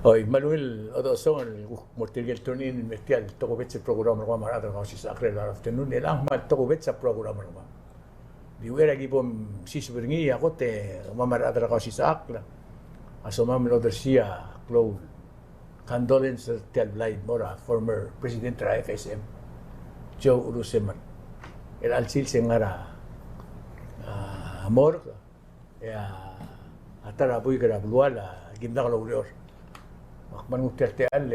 Hoy manuel odo son el mortilgel turnin metial toko betsa program ro ma adra Kausischakl la afternoon elang mal toko betsa program ro ma. Diwera gibom sisbringi agote mamar adra Kausischakl. Asoma melodersia cloud condolence tel blind mora former president ra FSM Joe Uruseman. El alsil sengara amor ya atara bui kara bluala gimda lo urior. Man ngutel-tel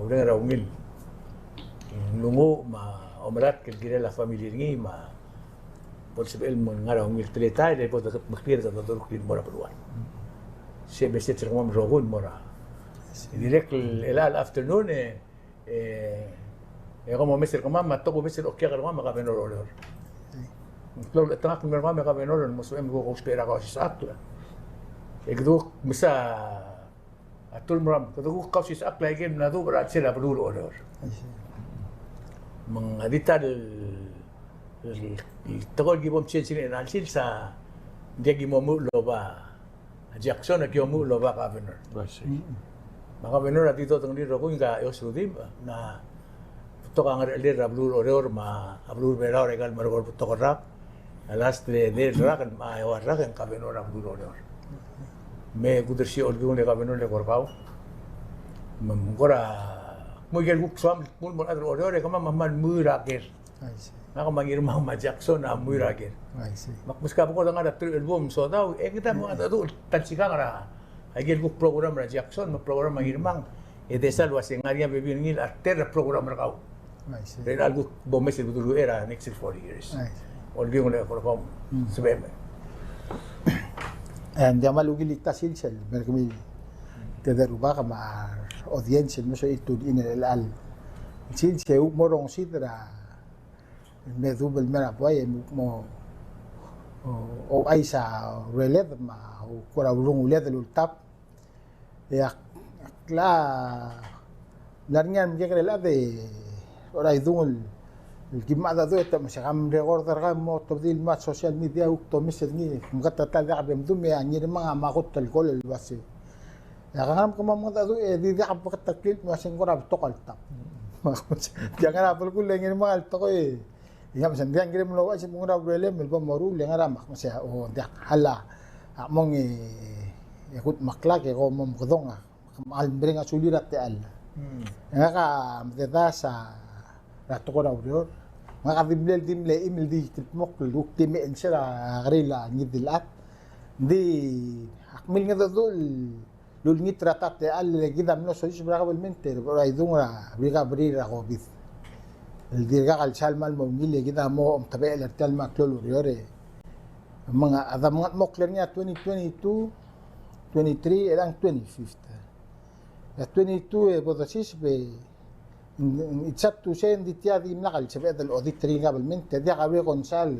orang raungil. Lungo ma omrat kel gira la familia ngi ma por sebel mon ngaraungil teleta de pot maklir da dor klir mora peluan. Se beset sermom rogun mora. Direct el afternoon como meser como ma togo meser okya garma ma gabenor olor. Lo tanga merma ma gabenor musem go espera Kausischakl. Egdo misa atul meram kalau Kausischakl lagi nado berat sila perlu olor. Mengadita el tagol gibom sini analsil sa dia gimomu loba Jackson gimomu loba governor. Maka benar ati to tengdi roko inga Eyos Rudimch na to kang lir rablu olor ma ablu bera regal margor to korak alas de rakan ma rakan ka benar rablu olor. Me kudersi olgun le kabeno le korkau mengora mugel guk swam mul mon adro ore kama mamman muiraker na kama ngir Mama Jackson na muiraker mak muska ko nga da album so daw kita mo ado tansika ngara agel guk program ra Jackson mo program ngirmang desal wasengaria bebi ngil ater program ra kau then algo bomes el dulu era next 4 years olgun le korkau sebem and dia malu gilita silsel merkami tederuba kama audience mo so itu in el al silse morong sidra me dubel mera boy mo o aisa reled ma o kora ulung uled lultap ya kla larnyan mjekre la de ora idungul الجماعة ذو تم شغام رجور درجة مو تبديل ما سوشيال ميديا وتوميس تني مقطع تلعب بمدوم يعني ما قلت الكل البس يا غرام كمان ما ذو دي ذهب وقت تكليل ما سنقرا بتقل تام jangan apa pun lagi ما التقي يا مثلا dia ngirim lo aja mengurau belem melbom moru yang ngara mak masih oh dia hala among ikut maklak ya ko mom kodonga mal beringa sulirat te al ngaka mtedasa ratokora urior maka dimle email di mok lu time insera grila ngidilat di akmil nga dul lul ngitratat al gida mno so is probablemente pero idunga biga brira ko bit el dirga al salmal mo ngile gida mo tabe el tal maklol uriore mga adam mokler nya 2022 23 eran 25 ya 22 bodosis be اتسبتوا شيء دي تيادي منقل شباب الاوديتري قبل من تدي قبل قنصال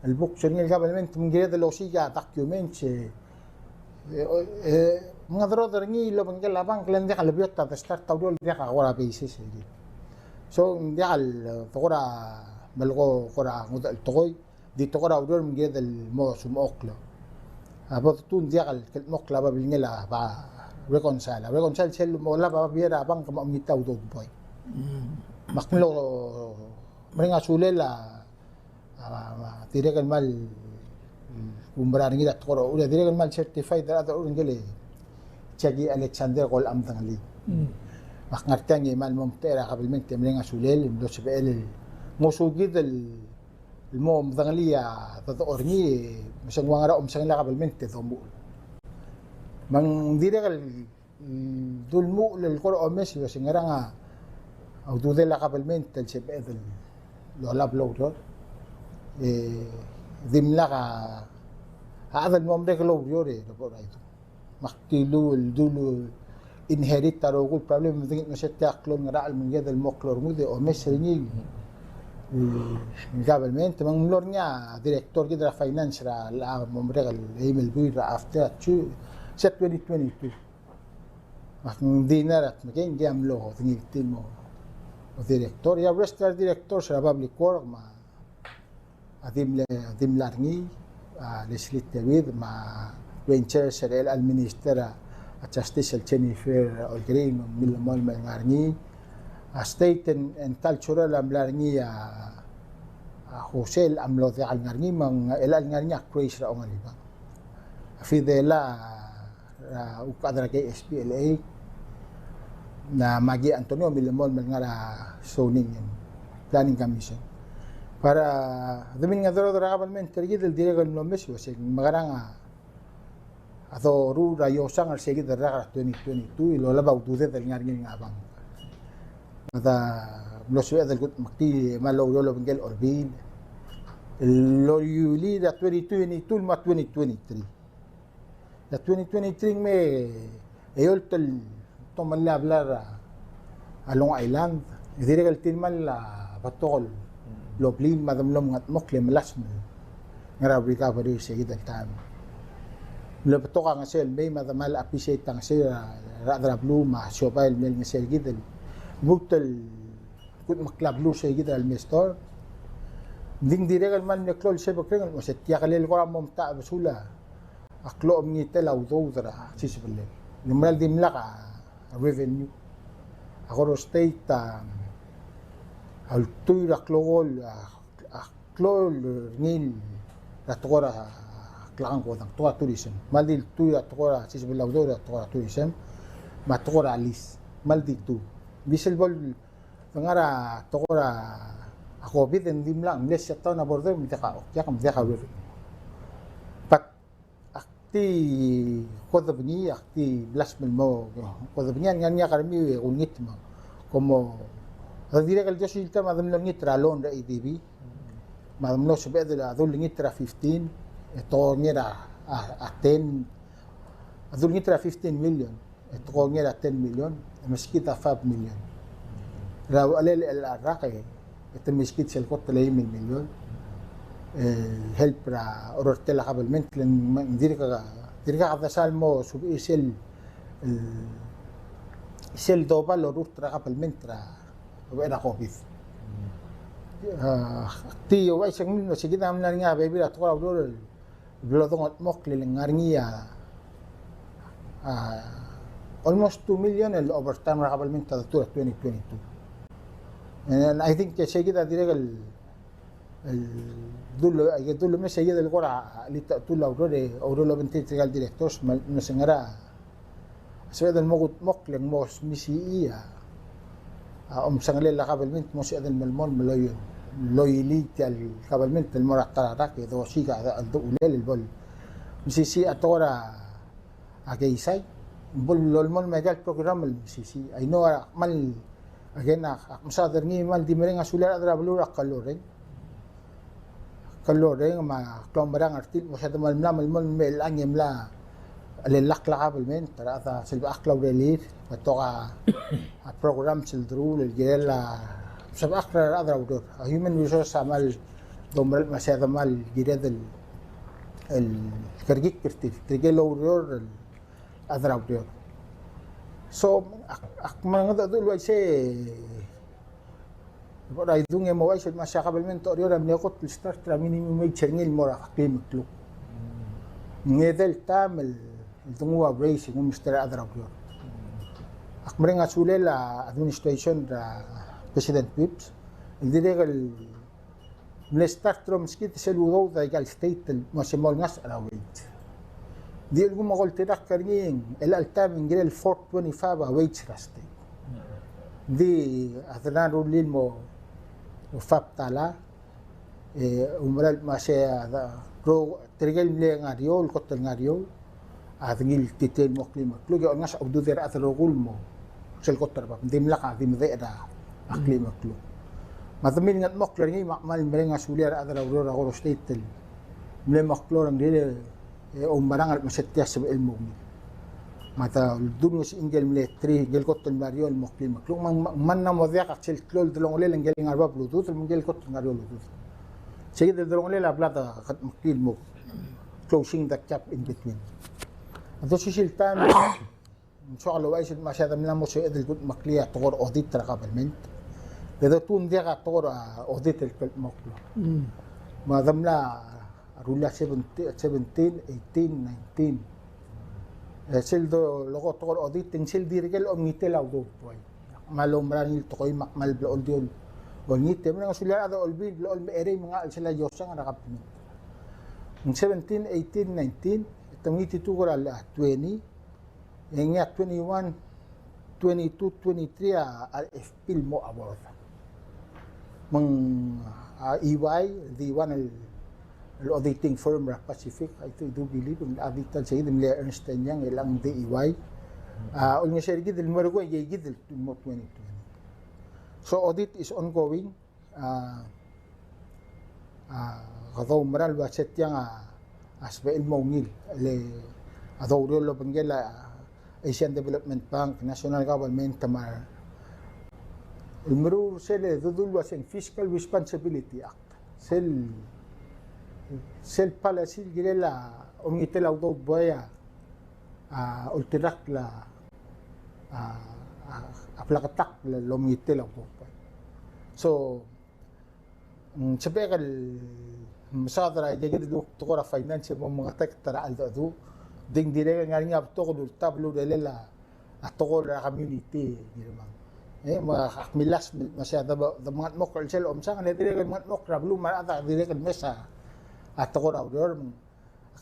البوكسرين قبل من من جريد اللوسيجا دوكيومنت من ضروري ني لو من جلا بانك لين دخل بيوتا تستار تقول دي ورا بيسيس دي سو دي على تقرا بلغو قرا التقوي دي تقرا ودول من جريد الموسم اوكلا ابطون دي على المقلب بالنلا با ريكونسال سيل مولا با بيرا بانك ما ميتاو دو بوي maklo mereka sulela tidak mal umbrah ngi dat koro udah tidak mal certified ada orang gele cagi Alexander gol am tangli mak ngartangi mal mumtera qabl min mereka sulel do sebel musugid المهم ضغلية تطورني مش نوارا مش نلا قبل من تضمو من ديرك دول مو للقرآن ماشي بس نرانا أو دودلا قبل من تلشبه لو لاب لو ذم لغا هذا المهم ده لو يوري ربنا مختلو الدولو inherit taro ko problem mungkin masih taklon ngeral menjadi المقلور مودي أو مش رني government menglornya direktur kita finance la mereka email buir after 2022 mak dinar mungkin dia amlo tinggi timo direktur ya register direktur sa public work ma adim larni legislative ma venture sa administra at justice al Jennifer Olgring milamol ngarngi a state and cultural am larngi Hosel am lo al ngarngi mang el ngarngi praise ra ongali ba fi de la ukadra ke SPLA na magi Antonio milamol ngara zoning planning commission para demin nga dro government tergid el dirego no mes was magaranga ado ru rayo sang al seguid ra 2022 y lo la bautude del ngarngi ngabang ada lo sube del makti malo lo bengel orbin lo yuli da 2022 ma 2023 da 2023 me eyoltel toman la hablar a Long Island dirego el tilmal la batol lo blin madam lom ngat moklem lasm ngara recovery seguid el time lo toka nga sel may madam al appreciate tang sel radra blue ma shopal mel nga sel gidel mutel kut maklab blue seguid al mestor ding diregal man ne klol se bakren mo set yakalel ko mom ta basula aklo mi tel au doudra sisbele nimal dimlaka revenue Koror State al tuira klogol klol nil la tora klang ko tang tora tourism maldil tuira tora sisbele au doudra tora tourism ma tora alis maldil tu bisel bol ngara tora ako biden dimlang les yato na border mi taka yakam deka pat akti kodabni akti blasmel mo kodabni nganya karmi unit mo como dire que el yo silta madam lo ngitra lon ra IDB madam lo sube de la adul ngitra 15 esto ngera a 10 adul ngitra 15 million esto ngera 10 million meskita 5 million raw alel el arraqe esto meskit sel kot 3 million help ra orortela qabalment len dire que hada salmo sub sel dobal orortra qabalment ra وأنا قابض تي وإيش من وسجد من النيا بيبي أتقول أقول بلادون مقل النيا almost 2 million el overtime قبل من تدور 2022 and I think سجد أدري دول ما سجد القرعة اللي تقول أقول بنتي تقال ديريكتورس نسنجرا سجد الموجود مقل موس مسيئية sangalil la kabalment mo si adal malmon maloyon loyali tal kabalment el mora tarara ke do siga al do ulel el bol misi atora agaysay bol lolmon megal program el misi ay no mal again masader ni mal di mereng asular adra blura kaloreng ma klombarang artil mo sa mal malmon mel angem la alilak la kabalment tarata silba aklaw relief matoka program sildrul الجيلا سبق أقدر أقول human resource عمل دومل مساعدة مال جيراد الكرجيك كرتيف ترجع ورور أقدر أقول so ما نقدر نقول ويسي بقى يدون يوم ويسي ما شاق قبل من تقرير من يقط الستارت راميني ما يشرني المرة قيم كلو نيدل تعمل الدموع بريسي ومشتري أقدر أقول Akmaring asule la administration da President Pips, el direga el start from skit seludo da gal state mo semol ngas arawait. Di algo magol tirak karingin el altam ingre el 425 await state. Di adnan rulil mo fap tala umral masya da pro trigel le ngariol kotel ngariol adngil titel mo klima. Kluga ngas abdu der atrogul mo sel kotor ba dim laka dim deeda akli maklo matamin ngat mokler ngi makmal merenga suliar adara Koror Koror State mle maklor ang dile umbarang al masetya sa ilmu mata dunus ingel mle 3 gel kotor mariol mokli maklo man na modyak sel klol dolong le ngel ngarba bluetooth ngel kotor ngariol bluetooth sige dolong le la plata khat makil mo closing the gap in between ato sisil time شغل وايش ما شاء الله مش يقدر يقول مقليه طور اوديت قبل اذا تون ديغا طور اوديت المقله ما ضمنا رولا 17 18 19 Sil do loko tokor audit ting sil dirigel omngitel audo boy. Malom ranil tokoy makmal blool diol. Omngitel mga sulia ada olbil blool me ere mga sila yosang nakapin. In 17, 18, 19, itangiti tu ko ala 20, yang 21, 22, 23 RFP mo award. Mang EY, the one auditing firm ra Pacific, I do believe ang auditan sa idim le Ernst & Young ilang the EY. Unya siya gid el maro ko gid el 2020. So audit is ongoing. Kataw maral wa set yang aspe el mongil le adaw lo bangela Asian Development Bank, National Government tamar المرور سيل ذو واسين Fiscal Responsibility Act سيل policy جيلا أميتلا وضو بويا ألتراك لا أبلغتك لأميتلا وضو بويا so سبق المصادرة جيد لو تقرأ فاينانس ممغتك ترى الدو دين ديريغا غارينغا بتوغلو التابلو ديلا أتوغل community جيرمان milas masyado mga mokral sel omsa kan dire kan mokra belum ada dire kan mesa atau ko outdoor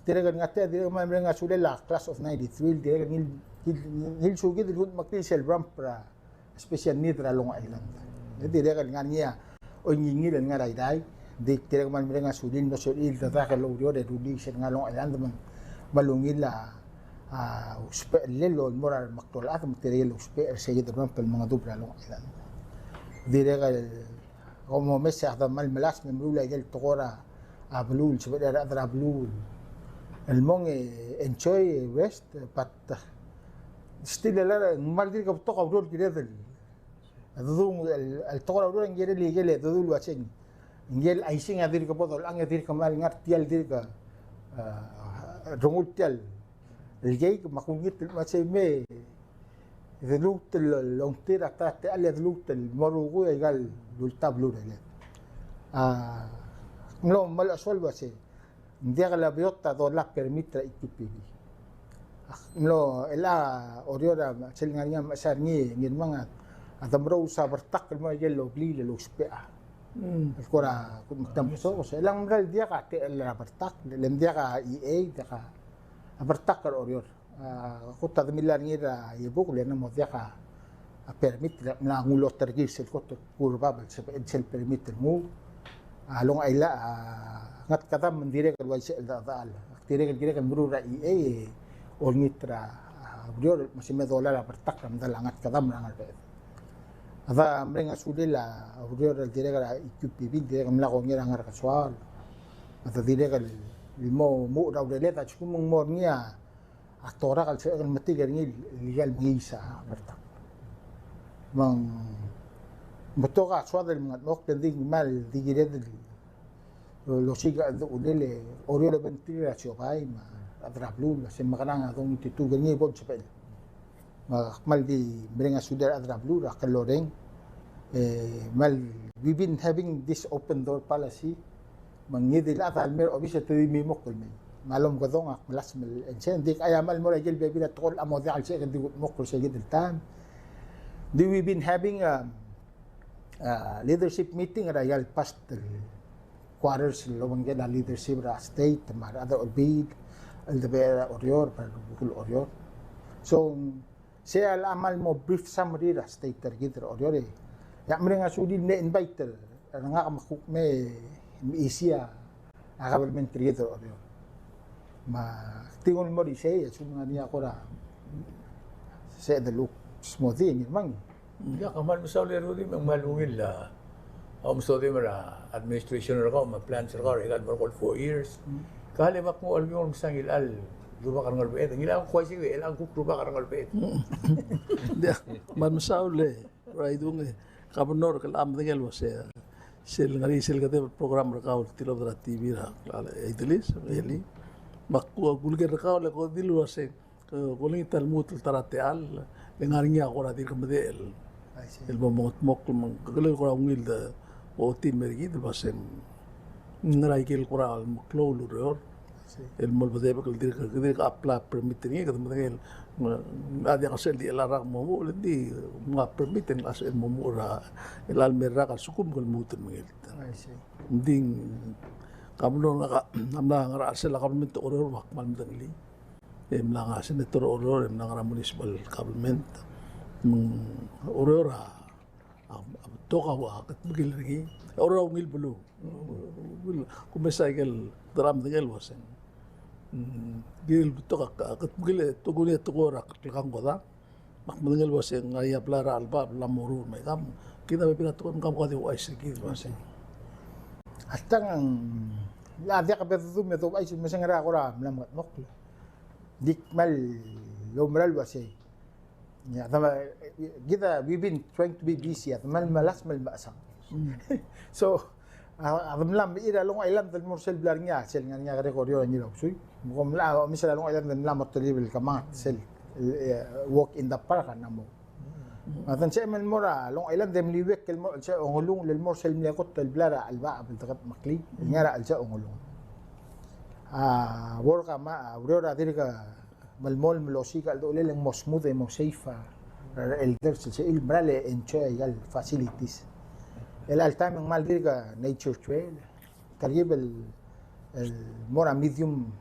dire kan ngate dire man nga sulela class of 93 dire kan hil sugi dir hud makti sel ramp pra special need ra long island dire kan ngania o nyingi dan ngarai dai dire man nga sudin no sul ta ka lo de dudi sel nga long island man malungila lelo moral maktol at material uspe sayid ram pel mga dubra long ilan dire ka como mesa da mal melas من بلول جل تقورا بلول سبدا ادرا بلول المون enjoy west but still لا mal dire ka toqa dol kire del ذو التقورا dol ngere li gele dul waching ngel aising adir ka bodol ang adir ka mal ngat tial dir ka rongul tial الجاي مخونجيت المسيمة ذلوت اللونتيرا تاعت اللي ذلوت المروغو يقال للتابلو ده نلو مال أسول بس ندير لا بيوتا دولا permitra ITPB نلو إلا أوريورا سلنانيا مسارني نيرمان أتمرو سابرتك ما يجلو بلي لو سبيع الكورة كنت متمسو إلا نقول ديا كاتي إلا برتك لم ديا EA ديا apertakar orior kota de milanira yebuk le na modiaka permit na ngulo tergis sel kota kurba sel permit mu along aila ngat kata mendire kan wajib dal tire kan kira kan berura ornitra orior masih medola apertak kam dal ngat kata menangal pe ada mrenga sudela orior tire kan IQPB dire kan mlako ngira ngar kaswal ada dire kan mo raw deleta chukum mornia aktora kal se kan mati garngi legal ngisa bertak mang motoka swada mga nok tending mal digire lo siga do ulele oriole ventira chopai ma adrablu se makanang atong titu garngi bon sepel mal di brenga sudar adrablu ra kaloreng mal we've been having this open door policy mangidil at almer obisya tedi mimok kulmen malom ko dong ak malas mel ensen dik ayamal mo rajel bebila tol amodi al sey di mokol sey gidil tan we've been having a leadership meeting rayal past quarters lobang geda leadership ra state mar ada orbid al debera orior par bukul orior so say al amal mo brief summary ra state tergidir orior ya mrenga sudi ne invite nga makuk me Asia government creator orior ma tingon mo di siya sumanga niya ko ra sa the look smoothie ni mang ya kamal misauli rudi malungil la mustodi mara administration ra ko ma plans ra ko ikat mo 4 years kale mak mo albion sangil al ruba karangal bet ngila ko kwasi we elang kuk ruba karangal bet dia man misauli raidung kabnor kalam tingel wase sel ngari sel kate program rakau tilo dra TV ra kala idelis really makku gulger rakau le ko dilu ase ko ni talmut tarate al lengaringa ko ra dir kamde el momot mok mang kagel ko ngil da o tin mergi de basen ngarai kel ko ra maklo lu ror el mol bade ba dir ka apply permit ni ka tamagal ada kasel di larang mo di mga permit en as el momura el almera ka sukum kal mutun mangil ding kamno nga namla nga asel government order wak mal mdangli lang senator order lang municipal government order toka wa kat bigil ringi order ngil bulu kumesaigel dram dingel wasen gil toka kat bigil tuguni tugora kang goda mak mdangel wasen ngaya plara alba lamuru may kam kita pinatukon kam kadi wa isigi wasen Atang ladia ka betu meto ay masangara ko ra mlamat moklo dikmal lomral wase ya tama kita we've been trying to be busy at mal malas mal basang so adamlam ira long island del morsel blar nya sel nga rekoryo ni raw suy mo la misal long island del lamot level kamat sel walk in the park na mo Atan siya man mora long island dem liwek kel mo siya ongolong lel morsel mlekot tel blara alba abel takat makli ngara al siya ongolong worka ma aurora dirga malmol mlosi kal dole lang mosmud e mo safe elder siya il brale enjoy gal facilities el altam mal dirga nature trail قريب المورا medium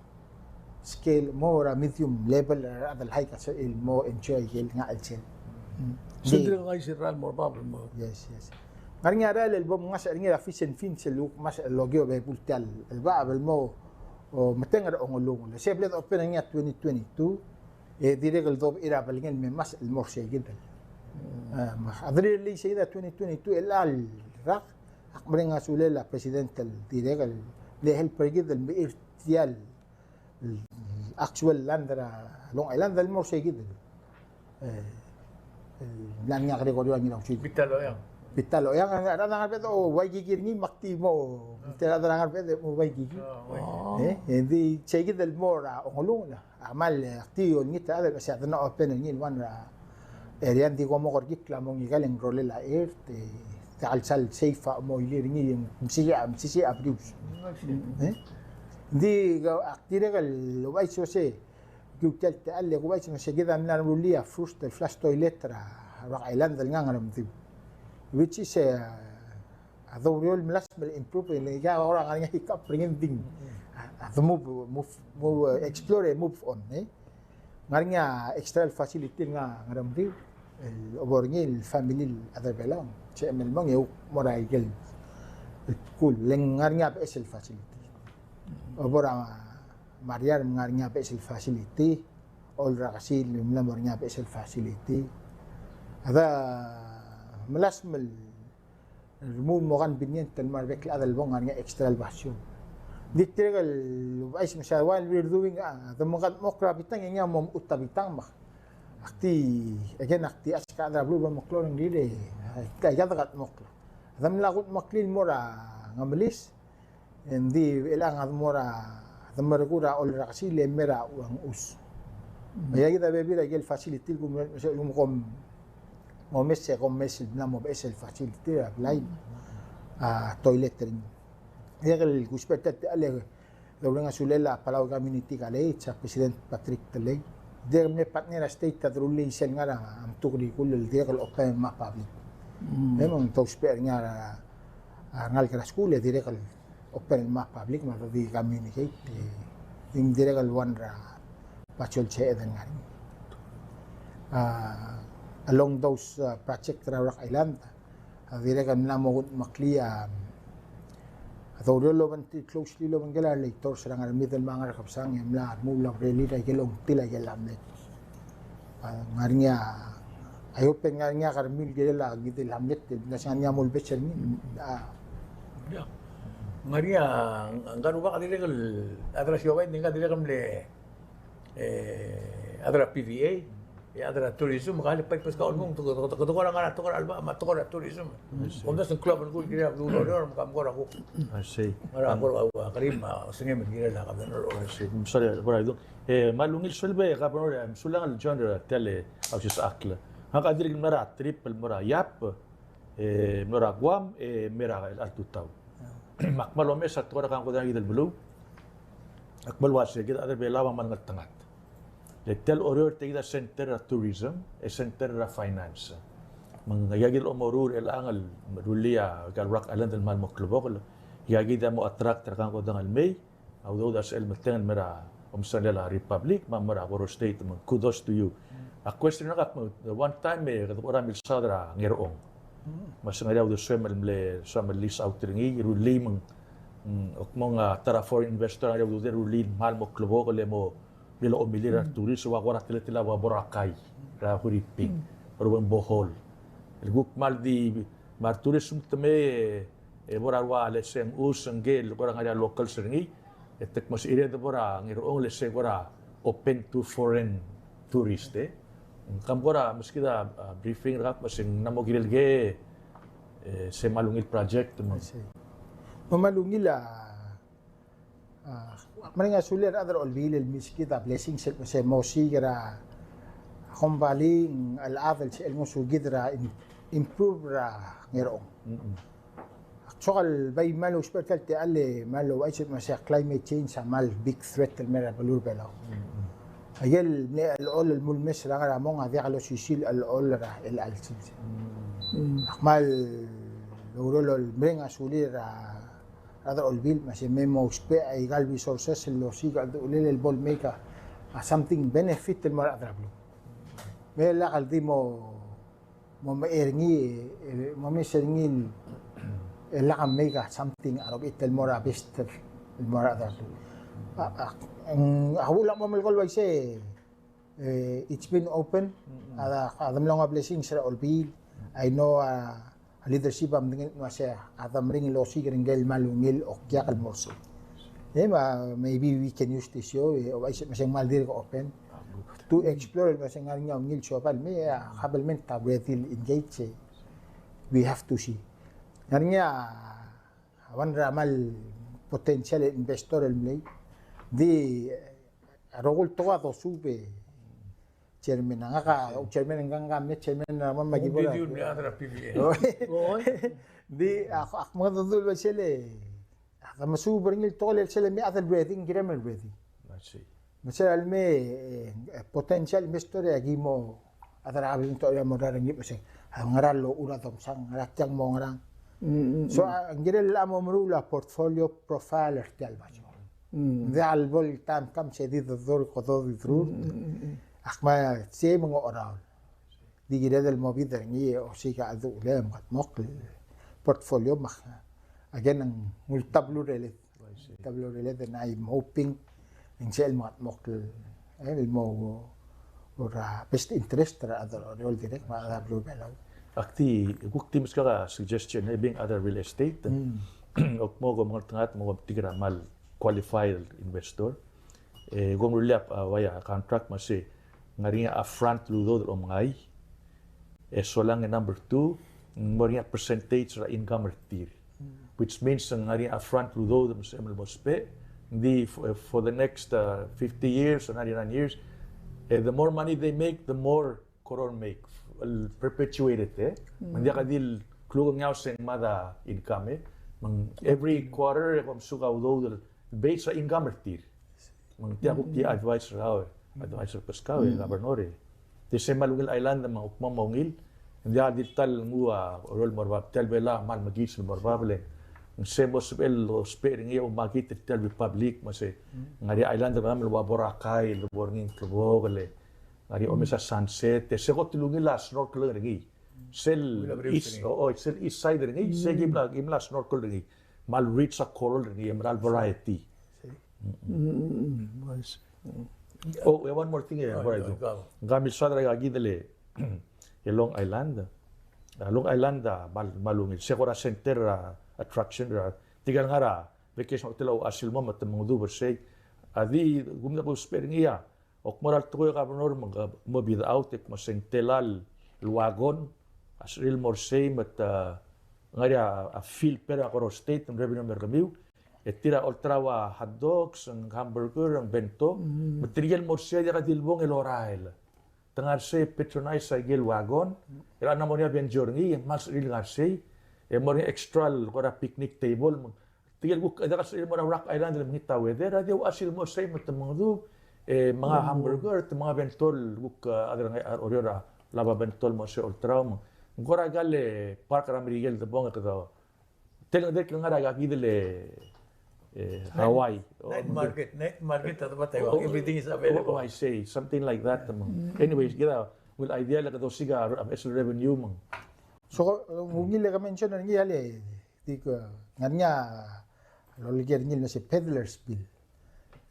scale مورا medium level هذا الهيك المو enjoy gal nga alchen Sendiri ngai siral mo babel mo. Yes. Ngari nga ral el bom ngas ngi la fisen fin sel mas logio be pultal el babel mo o matenga ongolong. Le seblet open nga 2022 e direk el dob ira balingen me mas el morse gidal. Adri li sayda 2022 el al rak akbar nga sule la president el direk el le hel pergid el irtial actual landra long island el morse gidal. Lan nga Gregorio ni nang Pitalo yang ada nang pedo wai gigir ni makti mo tera nang pedo mo wai gigir hindi chegi del mora ongolong na amal aktiyo ni ta ada kasi ada na open ni wan area di ko mo korgik la mo ngi galeng role la te kalsal safe mo ilir ni msisi abdius di aktire gal wai sose Guktel te alle ko baisin se gida minar rulia frust el flash toilet ra island del nganga mtib which is a dawriol mlas bel improve le ga ora ngani hikap ringin ding the move explore move on ngani extra facility nga ngaramdi el oborngi el family other belang che mel mang eu morai gel cool leng ngani es el facility obora Mariar mengarnya PSL facility, olra kasih melamornya PSL facility. Ada melas mel remove mokan binyen tel marbek ada lebong ngarnya extra basyon. Ditegal ais misal while we're doing the mokan mokra bitang nya mom utabitang mak. Akti aska ada blue moklo ng dile. Kaya dagat moklo. Adam lagut maklin mora ngamalis. Hindi ilang mora Tamaragura ol rakasi le mera uang us. Maya kita bebira gel facility kum mes na mo besel facility lain toilet ring. Ya gel kuspeta ale doble nga sulela Palau community kale cha president Patrick Telay. Der me partner state tadruli sel ngara am tukri kul der gel open ma public. Memang tosper nga ngal kala school dire gel open ma public ma di communicate in direct one pachol che eden ngari along those project Rock Island direct na mo makliya atau lo ban closely lo bangala later sa ngar middle mga kapsang yamla mula really dai gelong tila gelamlet ngari nga ayo pen ngari nga karmil gela gidel hamlet na siya nya mul becher ni Maria, angkano ba kanila kal adra siya wait ninga dila kamle adra PVA, adra tourism kali pa pas kaon mong tukor nga tukor alba matukor tourism. Kung sa club ko kaya dulo makam ko ako. I see. Mara ako karim singe magila la ka no. I see. Sorry, por ahí. Malungil sulbe ka por sulang al genre tele Kausischakl. Haka dirig mara triple mara yap mara guam mera al tutaw. Makmalome sa tukor kan ko dagi del blue. Akbalwas kita ada belawa man ngat. Le tel order tigda center of tourism, e center of finance. Mangyagil omorur el angal madulia gal Rock Island el mal moklubok. Yagida mo attract terkang ko dangal May. Although das el meten mera omsanela republic mamara Koror State kudos to you. A question na the one time orang mil sadra ngerong. Mas ngadaw do swemel mle swemel list out ringi ruli mang mga tara foreign investor ngadaw do ruli mal mo klubo ko le mo bilo o milira turis wa wala tila wa Boracay ra huriping ruang bohol. El guk mal di mar tourism teme borarwa le seng usangel ko ngada local ringi etek mas ire de bora ngirong le se bora open to foreign tourist Kampora meski da briefing rap masing namo girilge se malungil project mo. Mamalungil maringa sulir adar olbil meski da blessing se mosi gra kombaling al avel se elmo sugidra improve ra ngero. Sokal bay malo special te alle malo ay se climate change mal big threat el mera balur belaw. Ayel الأول الملمس رغم مون هذا على سيسيل الأول راه الألسيل. أحمل لورو المرين أسولي راه هذا البيل ماشي ميمو سبيع يقال بيسورسس اللي وسيق قليل البول ميكا something benefit المرأة أضربله. ما لا قال دي مو إيرني مو مسرنين لا عم ميكا something أربعة المرأة بيستر المرأة أضربله. Ako lang mo malgol wag say it's been open adam lang blessing sa olbil I know leadership am dingin no siya adam ring lo si gel malungil o kya kal morso maybe we can use this show o ay masang mal dir ko open to explore masang ngil ngil shopal me habalment ta will engage we have to see ngarinya awan ramal potential investor el mlay di rogol toga to sube chairman nga chairman nga me chairman na magibora Di ni adra PBA. di ako mga dudul ba sila ako masuber ngil tole sila me other breathing grammar breathing masal me potential investor agi mo adara abin to ya mo rarangi paseng ngaralo una tom sang ngaratyang mo ngarang so ang girel amo mrula portfolio profiler talba ذا البول تام كم شديد الدور قضاء الظروف أخما سي من أورال دي جراد المبيد رنيه أو شيء كعذو لا مقل portfolio مخ أجن ملتبلو ريلت تبلو ريلت ناي موبين إن شاء الله مقل المو ورا best interest ترى هذا رول ديرك ما هذا بلو بلاو Akti bukti miskara suggestion being other real estate ok mo go mga mo tigra mal qualified investor gom ruliap waya contract masi ngaringa upfront ludo o ngai so lang number 2 moringa percentage ra income retir which means ngaringa upfront ludo masi emel mospe di for the next 50 years or 99 years the more money they make the more Koror make perpetuated mandi kadil klugang yaw seng mada income every quarter kom suka udo based sa income retir mang tiya ko ti advisor pescawe gobernador ti se malungil island mang ukma maungil ndia dital ngua rol morbab tel bela mal magis morbable se mosbel spering yo magit tel public mase ngari island ram lo Boracay lo borngin klubogale ngari omesa sunset se ko tulungil la snorkel ngi sel east side ngi se gimla snorkel ngi mal reach a coral ngi emerald variety one more thing gamil sadra gagi dele Long Island malungil sekora center attraction tigal ngara vacation hotel o asil mo mat mangdu bersay adi gumna ko speringia ok moral tukoy gobernador mo bid out ek maseng telal luagon asril morsay mat ngari a feel pera Koror State ng revenue merkamiu etira ultrawa hot dogs ang hamburger ang bento material morsay dia dilbong elorail tengar se patronize sa gel wagon ira namonia ben journey mas ril ngarse e mori extra kora picnic table tigil ko kada kasi mo Rock Island lang ngita weather radio asil mo say mo mga du mga hamburger mga bentol ko adra orora laba bentol mo sa ultra mo ngora gale park ramrigel de bonga kada telo de nga raga gidele Hawaii night market at ba tayo everything is available. I say something like that anyways gila will idea la kada siga special revenue mo so ngil ka mention ngi ale di ko nganya lo liger ngil na si peddlers bill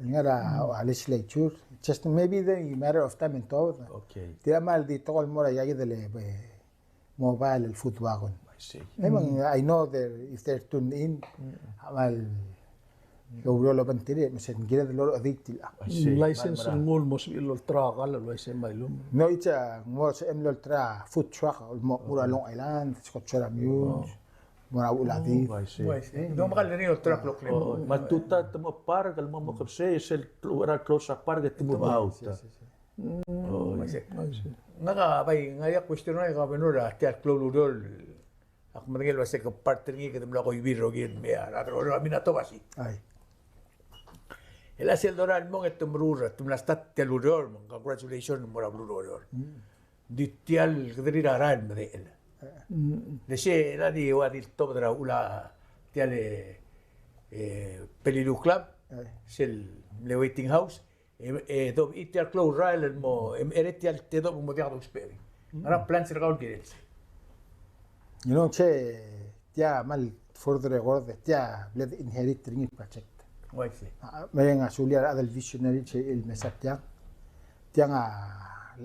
ngara legislature just maybe the matter of time and thought okay di amal di tol mora yagi dele mobile el food wagon I see I know if they're tuned in amal Yo lo bantire mesen gira de lo adictil. License ngol mos ilo tra kala lo ese mailum. No ita ngol se emlo tra food truck mo mura Long Island Scotchera Muse mura ulati. No makal rin lo truck lo klemo. Matuta tamo par kal mo kapse sel close up par get mo out. Nga bay nga ya question na ka benura tiat kloludol. Ako manggil wase ka partner ngi kadem lo ko ibiro gin me ara ro minato basi. Ay. El hasil doral mong etumrura tumlastat teluror mong congratulations mora bluror. Di tial kdrira ran mdel. De se la di wadil top dra ula tial pelilu club sel le waiting house do itial close rail mo eretial te do mo diado speri. Ara plan ser gaul girels. You know che tia mal further gorde tia bled inherit ringi project. Mereka sulia ada visionary che il mesatya tianga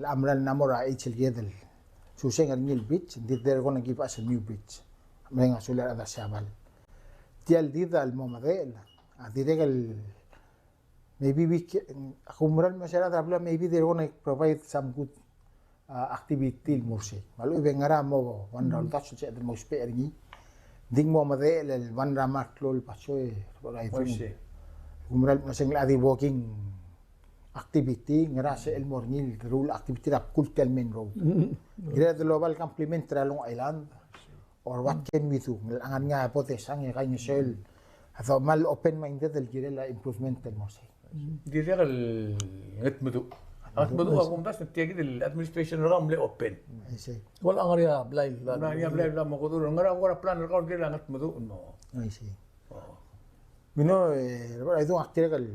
amral namora ichil gedel suseng ngil beach they're going to give us a new beach mereka sulia ada sabal tial dida al momadel adiregal maybe we humral masara dabla maybe they're going to provide some good activity mursi malu ibengara mo wandal tasu che del mo speringi ding momadel el wandra matlol pasoy Umral masing ladi walking activity ngerasa el morning rule activity rap cultural main road. Gira the global complement Long Island or what can we do? Angan nga potesang ya kanya sel. Atau mal open minded el gira la improvement el mosi. Gira el ngatmudu. Ngatmudu ako mtas nagtiyagi del administration ram le open. Wala ang area blay la. Area blay la mo kudur ngara ngara plan ka gira ngatmudu no. I see. Mino I don't active kal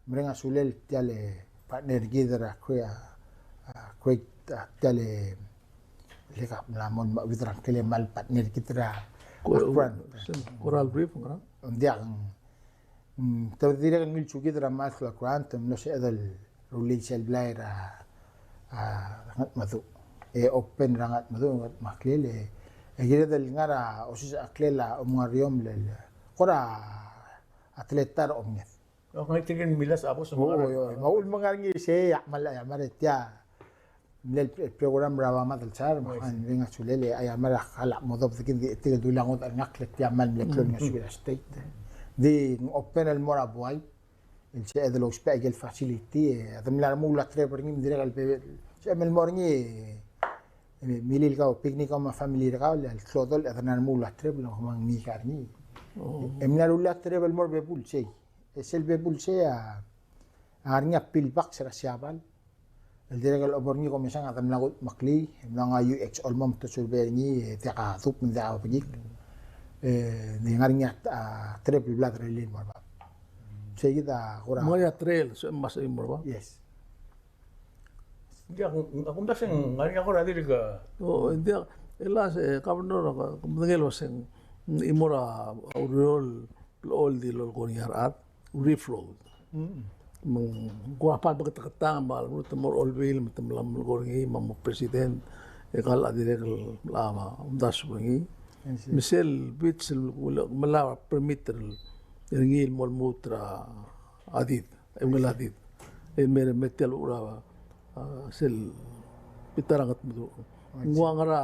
mereka sulel tiale partner gidra kuya kuit tiale leka lamon widra kele mal partner gidra coral brief ngara dia tahu dire kan milchu gidra mal kla quantum no se adal rulil blaira rangat madu open rangat madu maklele gidra dal ngara osis aklela umariom lel kora atletar omnyet. Okay, tingin milas abo sa mga maul mangarngi siya malaya maretya mel program rawa madalsar makan nga sulele ay mara khala modob dikin di tigil dulangot ang ngaklet ya mal leklon nga Koror State di open el mora boy el siya de los pegel facility adam la mula treber ngim dire al bebe siya mel morngi milil ka picnic ma family ka el clodol adana mula treber no mang mi karni emnarulla trebel mor bebul sei esel bebul sei arnya pilbak sera siabal el diregal oborni komisang atam lagut makli emnanga UX olmom to surberni tiaka tup nda pagik ni ngarnya trebel blad relin mor ba sei da ora Maria trail so mas mor ba yes dia ako mtas ngari ako radil ka dia elas governor ka mdengelo sen imora aurol all di lol koniarat reflow mong guapan pagkatang mal mo temor olwil metemlam gorngi mam president ekal adirek lama das bungi misel bits mala permitter ringil mol mutra adit emgal adit mere metel ura sel pitarangat mo ngwangara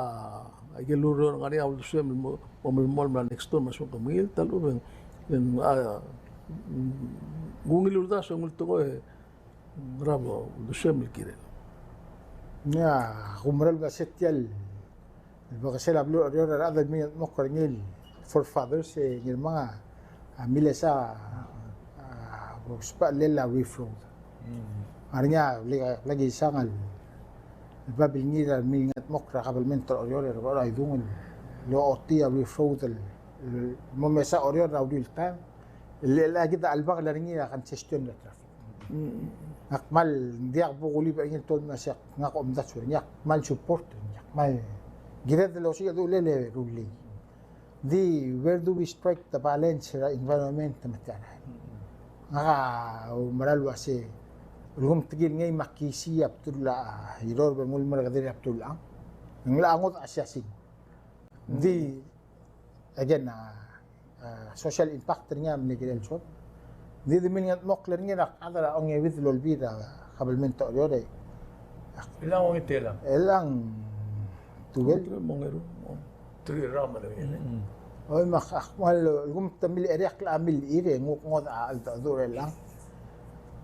ay geluro ngari awul swem mo mol man next door masuk kamil talu ben gungilur da so ngulto ko bravo do swem kirel ya humral basetial bakasel ablo rora ada mi mokor ngil for fathers ngil mga Milesa spa lela reef road. Arnya lagi sangal. Babil ngira mingat mokra kabel mentor orior ora idung lo otia reef road mo mesa orior raudil tan. Lela kita albag laringi akan gestion la traffic. Akmal diak buguli ba ingin tol masyak ngak omdat surnya mal support mal gira de lo siya do lele ruli. Where do we strike the balance sa environment matana? Nga maral wasi ulum tigil ngay makisi Abdullah hiror bangul maragadir Abdullah ang laangot asyasin. Again social impact niya minigil shop. Di mingat mokler niya nakadara ang with lolbida kabel mento yore. Ilang ang itelang? Ilang tuwel mongero. 3 rama na yun. Oy makakmal gum tamil eriak la amil ire ngok alta dure lang.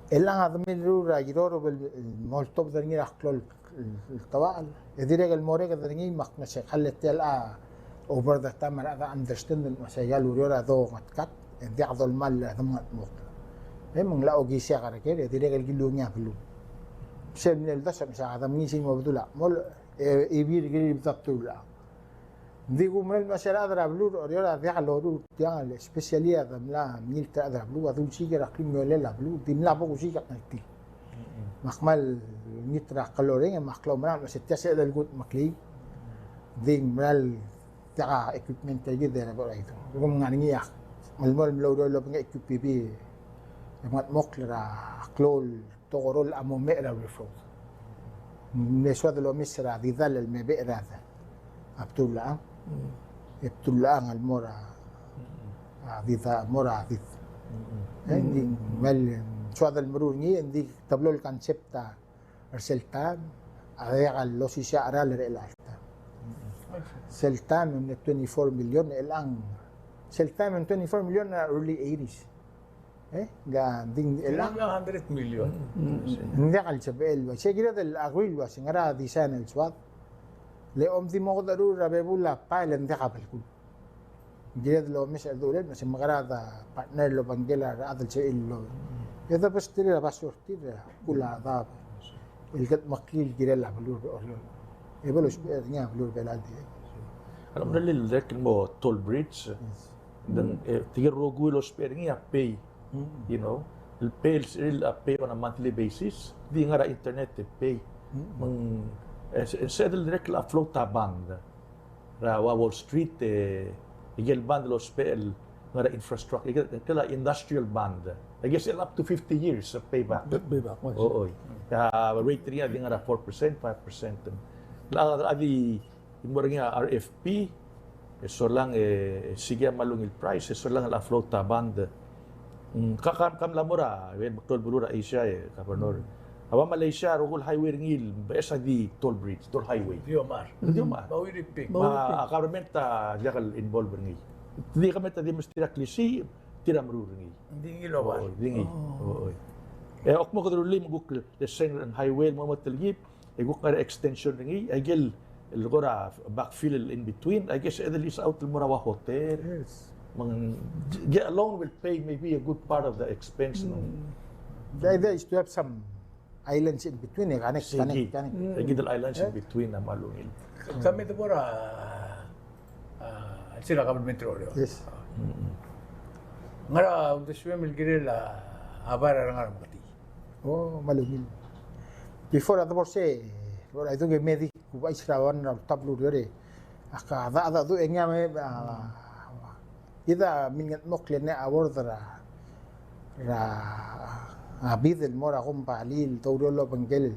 Elang admin rura giroro bel moltob darngi aklol tawal. Edire el more ka darngi mak na se khalet la over the time ada understand ma se yalu rura do matkat edi adol mal damat mok. Mong la ogi sia kare ke edire el gilunya belu. Sem nel da sem sa adam ngi sing mabdula mol ibir giri btatula. Digo mal masala drablu oriora dialo tiang especialia damla milta drablu adul siga raklim yolela blu dimla bogu siga nakti makmal nitra kaloreng maklo mal masitya sa dalgut makli ding mal ta equipment tagi dera ba ito gum ngani yak malmol mlo lo pang equipment mat moklara klol togorol amo mera refro neswa de lo misra didal el mebera Abdullah Abdullah al mora Adita mora adit hindi mal suada el marur ngi hindi tablo el konsepta seltan aya lo si siya aral el alta seltan ng 24 million elang seltan ng 24 million na early 80s ding elang 100 million. hindi kal sabel siya gira del agril was ngara disan el swat le om di mo darura bebula pailen de kapal ku gira lo mes dole mas magarada partner lo bangela adal se illo eda pastira basortira kula da el gat makil gira la blur orlo ebelos nya blur beladi alam dalil lek mo toll bridge dan tigir rogu lo speringi pay you know el pay on a monthly basis di ngara internet pay instead direct la flota band ra Wall Street igel band lo spell ngara infrastructure igel kala industrial band I guess up to 50 years of payback oo rate niya di ngara 4% 5% la adi imor nga RFP so lang sige malung il price so lang la flota band kam lamura wen tol bulura Asia kapanor Awa Malaysia, rogol highway ngil, besa di toll bridge, toll highway. Diomar. Bawi pik. Government jakal involved ngi. Di kami tadi mesti klisi tira marur ngi. Hindi ngilo ba? Dingi. Ok mo kadruli maguk the same highway mo matalgip, guk ka extension ngi, agel lugora backfill in between. I guess at least out Murawa Hotel. yes Get alone will pay maybe a good part of the expense. the idea is to have some islands in between kanek Gidal islands in between na malungil. Kami ito pura sila kabel metro. yes Ngara the swim giri la abara ngara makati. oh malungil before that was say I don't get medic kuba israwan na tablo dire aka da do enya me ida mingat mokle ne awardra عبيد المورا قم بعليل توري له بنجل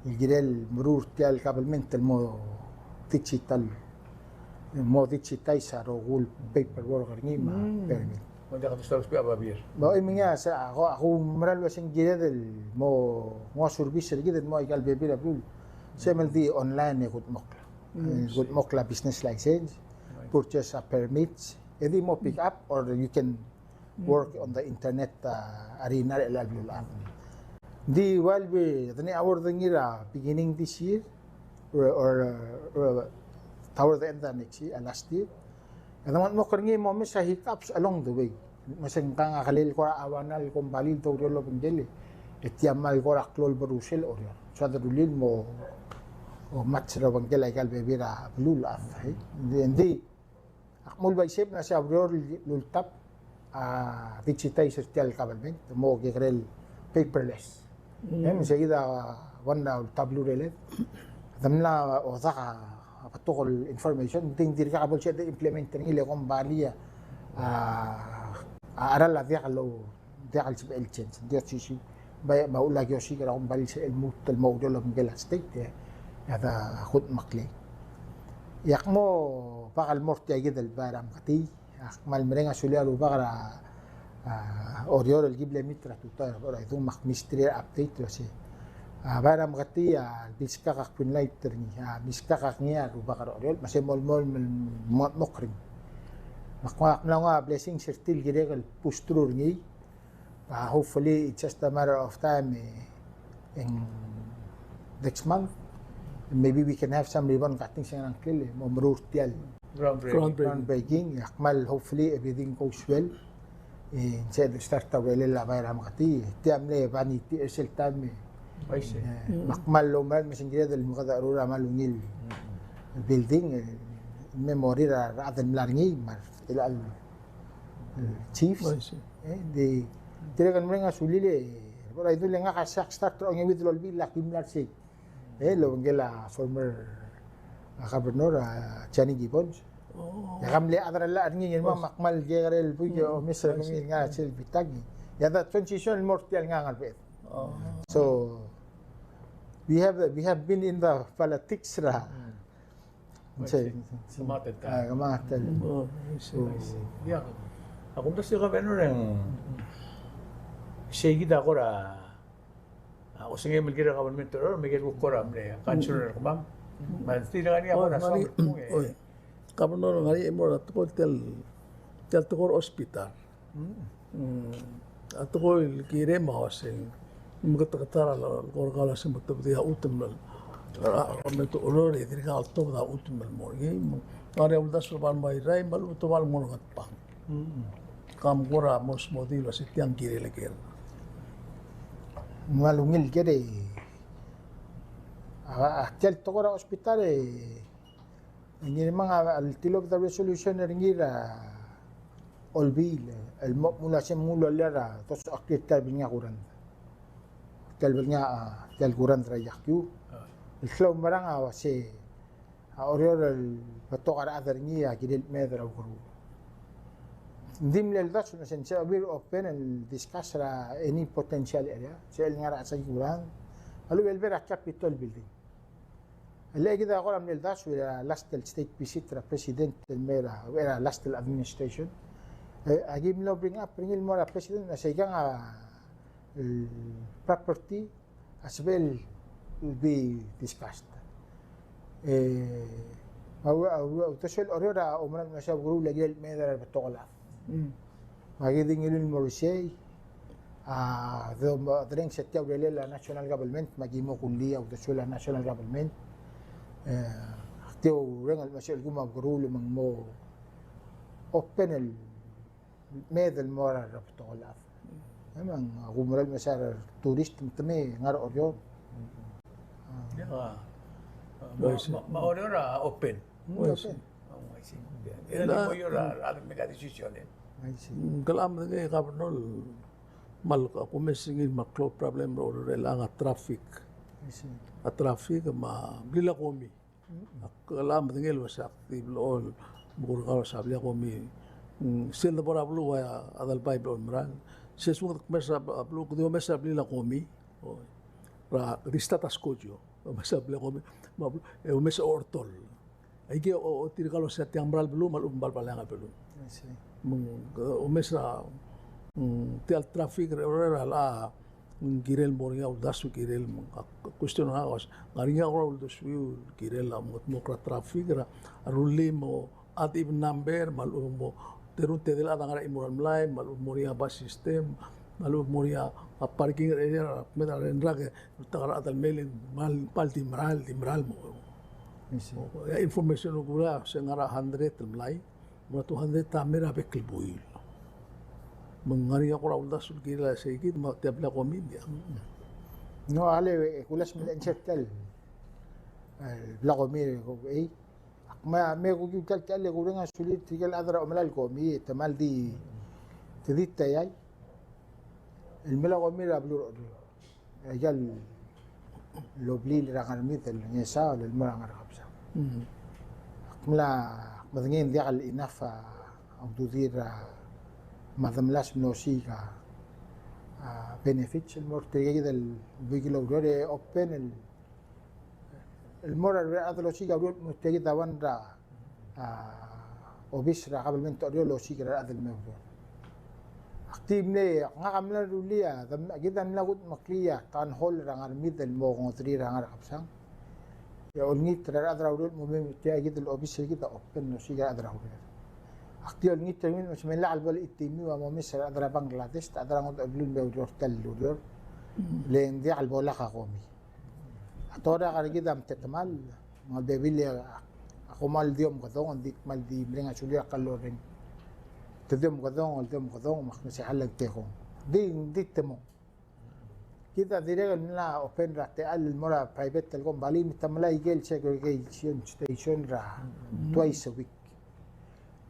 الجلال مرور تيال قبلمنت المو تيتشيتال مو تيتشيتاي سارو بيبر ورغني ما بيرمي Hindi ka gusto sa ababir. ba minga sa ako maral wasing gilal mo service gilal mo igal bebira bul semel di online good mokla business license purchase a permits edi mo pick up or you can work on the internet arena el-albulan. While we our beginning this year or toward the end of next year, last year, and I want mo hiccups along the way. masing kang akalil ko awanal kung balil to relo pindeli etiamal ko klol barusel oryo sa dulil mo o match ra bang kelay kal bebira blul af hindi akmul bay sep na sa oryo lultap digitize tel government mo gigrel paperless enseguida wanda tablu rele damla o saka patokol information ting dir ka kabol siya implement ng ile kung baliya aral la diaklo diakal si el chen dia si bay maula gyo si kara kung bali sa el mut el model of gela state hada khud makli yak mo bakal morti agid el baram kati akmal merenga sulialu bakara oriol el gible mitra tutar ora itu mak mistri update lo si baram kati biska kak pinlighter ni biska kak niya ru bakara oriol masih mol mokrim makwa nga blessing still giregal pustrur ni hopefully it's just a matter of time in next month maybe we can have some ribbon cutting sa uncle mo marurtial groundbreaking akmal hopefully everything goes well instead of start to well la bayra makati tiamle vanity sel time makmal lo man mesingire del mukada rura malungil building memory ra adan larngi mar ila chiefs di tirakan mereka sulile ora itu lenga kasak start ang with lolbi lakim larsi lo ngela former gobernador Chani Gibbons ya kamle adra la arngi ma makmal gerel puyo misa ngi nga sil bitagi ya that transition mortal nga ngalbet so we have been in the politics ra Sumated ka. Kamatel. Yeah. Ako kasi governor ng Shagida ko ra. Ako sige magkira government or magkira ko koram le. Councilor ko ma'am. Manti na kaniya ako na sa mo eh. Governor ngari mo at ko tel Koror Hospital. At ko kire mo sing magtakatara ko kala sa magtabdiya utam kami tu ulur itu kan auto dah utum melmorgi, ada udah surban bayrai malu tu malu mongat pang. Kam gora mos modi lo setiang kiri lagi. Malungil kere. Aktual tu gora hospital ini memang al tilok the resolution ringira olbil el mula semula lera tos aktivitas binya kurang. Tel kurang terayakyu. الخلو مرanga wasi oriol patokara adarngi akidil medra guru dimle das nasen se will open and discuss any potential area sel ngara sa guran alu belbera capital building اللي كده اقول من الداش ولا لاست الستيت visit president الميرا ولا لاست administration اجيب له bring المورا president نسيجان property as well will be discussed. وتشل أوريرا أمرنا نشاف قرول لجيل ميدر بتوغلا. ما قدين يلين موريسي ذو درين ستة وليلا national government ما جيمو كلية وتشل national government. تيو رين المشي الجمع قرول من مو open الميدر المورا بتوغلا. Memang aku meral mesar turis teme ngar oryo. Maorora open. Open. Ilan mo yung alam mga desisyon eh. Kalam nga gobernador mal ako mesingin maklo problem ro lang at traffic. At traffic ma bila komi. Kalam nga was active all bukur ka sabi ko mi sel bora blu adal bible mran. Sesung mesa blu ko mesa bila komi. Ra ristatas kojo. Mesa bila komi. Mablu mesa ortol. Ay ke o tirikalo sa tiang bral blu mal umbal palanga blu. Mesa tial traffic ora la girel moringa udasu girel question haos ngaringa ora udasu girel mokra traffic ra rulimo at even number mal mo terun tedel adangara imoral mlai mal moria bus system malu moria parking area medal enrage tagara atal mailing mal palti mral mo information gula sengara 100 mlai mo 200 tamera bekil buil Mengari ako raw da sulkila sa ikit matiapla ko media. No ale kulas mil enchetel. La comi ko ما يقول كل اللي يقولون سوليت تيجي الأذرع وملال قومي تمال دي تديت تياي الملا قومي رابلو رجال لوبلي لرغم مثل نساء للمرأة مرحبا ملا مثلاً ذي على الإنافة أو تدير ما ذملاش منوسيكا benefits المرتجي ذا بيجي لو جري open المرة هذا لو شيء قبل متجي دوان را وبيشرا قبل من تقول لو شيء كذا هذا الموضوع أختيمني عملنا روليا ذم جدا من لقط مقلية كان هول رانغر ميد الموضوع تري رانغر خبسان يقولني ترى هذا رول مهم تيجي جدا الأوبيس كذا أوبن لو شيء كذا هذا رول أختيمني ترمين مش من لعب ولا إتيمي وممثل هذا بنغلاديش هذا رانغر قبل الموضوع تلو لين ذي على البولاقة قومي Tora kali kita mtetemal mal bebili ako mal diom kadong dik mal di bringa sulia kalorin tediom kadong mak nasi halang teko di temo kita direga na open ra te al mora private telkom bali mitamla igel segregation station ra twice a week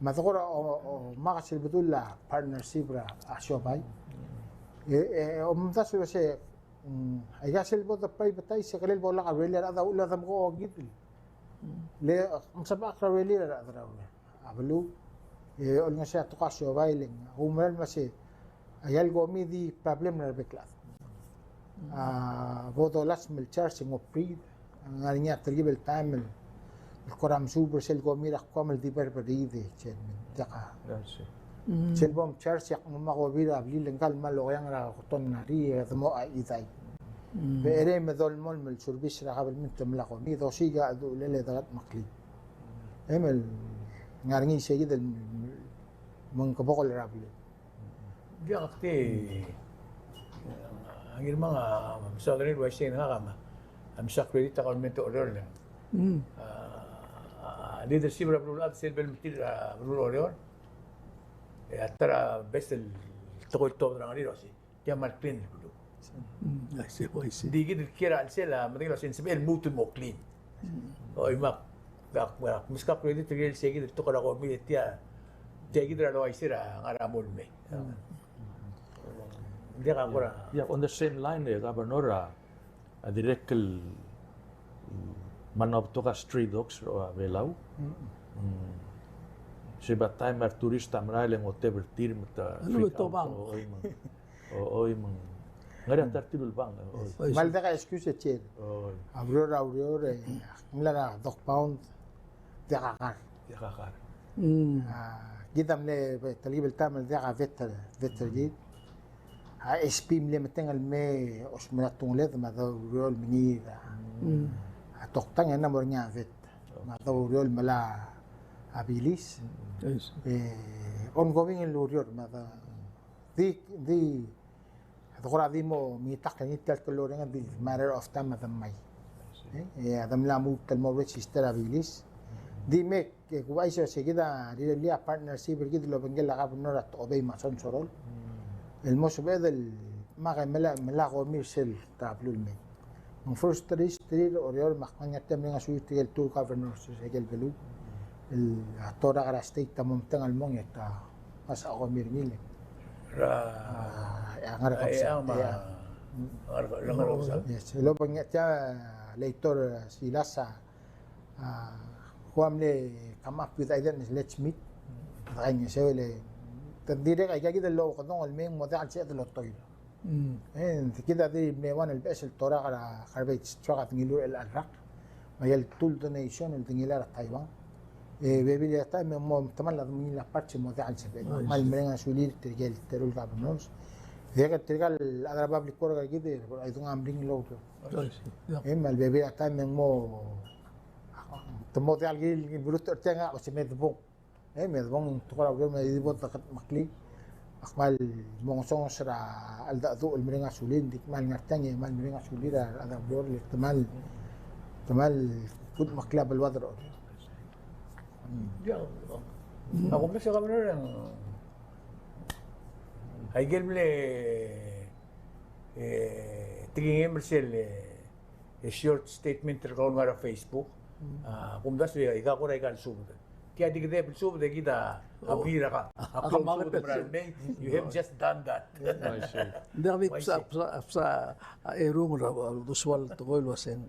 madgora o magasil betulla partnership ra ashobai o mtasu se Ayasil bo the private ay sa kalil bo la kareli ada ula tam ko gitu le masaba kareli ada ablu ol nga siya to kasyo bailing humral masi ayal go mi di problem na beklas bodo las mil charging of free ang niya tergibel time el koram super sel go mi ra komel di berberide chen taka sel bom charge yak mo ko bira abli lengal malo yang ra ton nari mo ay itay بإري مذول مول من الشربيش را قبل من تملقه ميدو شيء قاعد ليلة ضغط مقلي إمل نارني شيء كده من كبقول رابلي دي أختي angin mga masagalin wasin nga kama amsak pwede takal mento order na leadership ra brulad silbel mitil brul order atara best el tokol top na ngiro si dia martin bulu I see. Di gid kira al sela mating sin sibel mutu mo clean o imak miska pwede tigil segi to kala ko mi tia gid ra lo ay sira ngaramol me dia ka kora Yeah, on the same line, Governor, direct manop to ka street dogs o Palau. Siba timer turista mrailing o teber tir mata. Ano ba to bang? Oy mang. Ngara tartibul bang. Malda ka excuse chen. Abror mlara dog pound dakar. Yakakar. Gidam le talibel tamal daka vetter gid. SP ملي متنقل مي أسمنا تونلد ما ذو ريول مني أتوقع أنا مرنيا فيت ما ذو ريول ملا أبيليس ongoing الريول ما ذا ذي هذا ذي مو ميتاق لني تلك اللورين ذي matter of time هذا ماي هذا ملا مو كلمة ريتش يستر أبيليس ذي ميك كويس وش كده ليه partnership كده لو بنجل لقاب النور أبي ما صن شرول الموسم هذا ما كان ملا قومي سيل تابلو المين من فرص تريد أوريول مخمن يتمنى شوية تيجي تو كافرنورس تيجي البلو الطورة على ستيت تمام تنقل المون يتا بس قومي رميله ngarap yes lo bangya later silasa kuamle come up with ideas let's meet kanya sewele تديرك أي كده اللي هو قدام المين مذاع شيء ده الطويل. أنت كده دي ميوان البأس الطرق على خربيت شغل تنجلو العراق ما هي الطول دونيشن اللي تنجلها تايوان. بيبي تايم مو تملا من لا بارتش مذاع شيء ما المرينا شولير ترجع ترول كابنوس. ذيك ترجع الأغرب بالكورة كده أيضا عاملين لوتو. إما البيبي تايم مو تموت على البلوت أرتجع بس مذبوح. مذبون تقرأ قبل ما يبغى تقط مقلي أقبل مونسون سرع الدأذو المرينا سولين ديك مال نرتني مال المرينا سولين هذا بدور الاحتمال كود مقلب الوضع. Ako kasi kami na rin Ay gelmle tingin Marcel short statement terkaun ngara Facebook. Kumdas ika ko ray kan sub. Kaya di kita sub de kita abira ka. Ako sub de you have just done that. I see. Hindi kami sa erong usual to ko wasen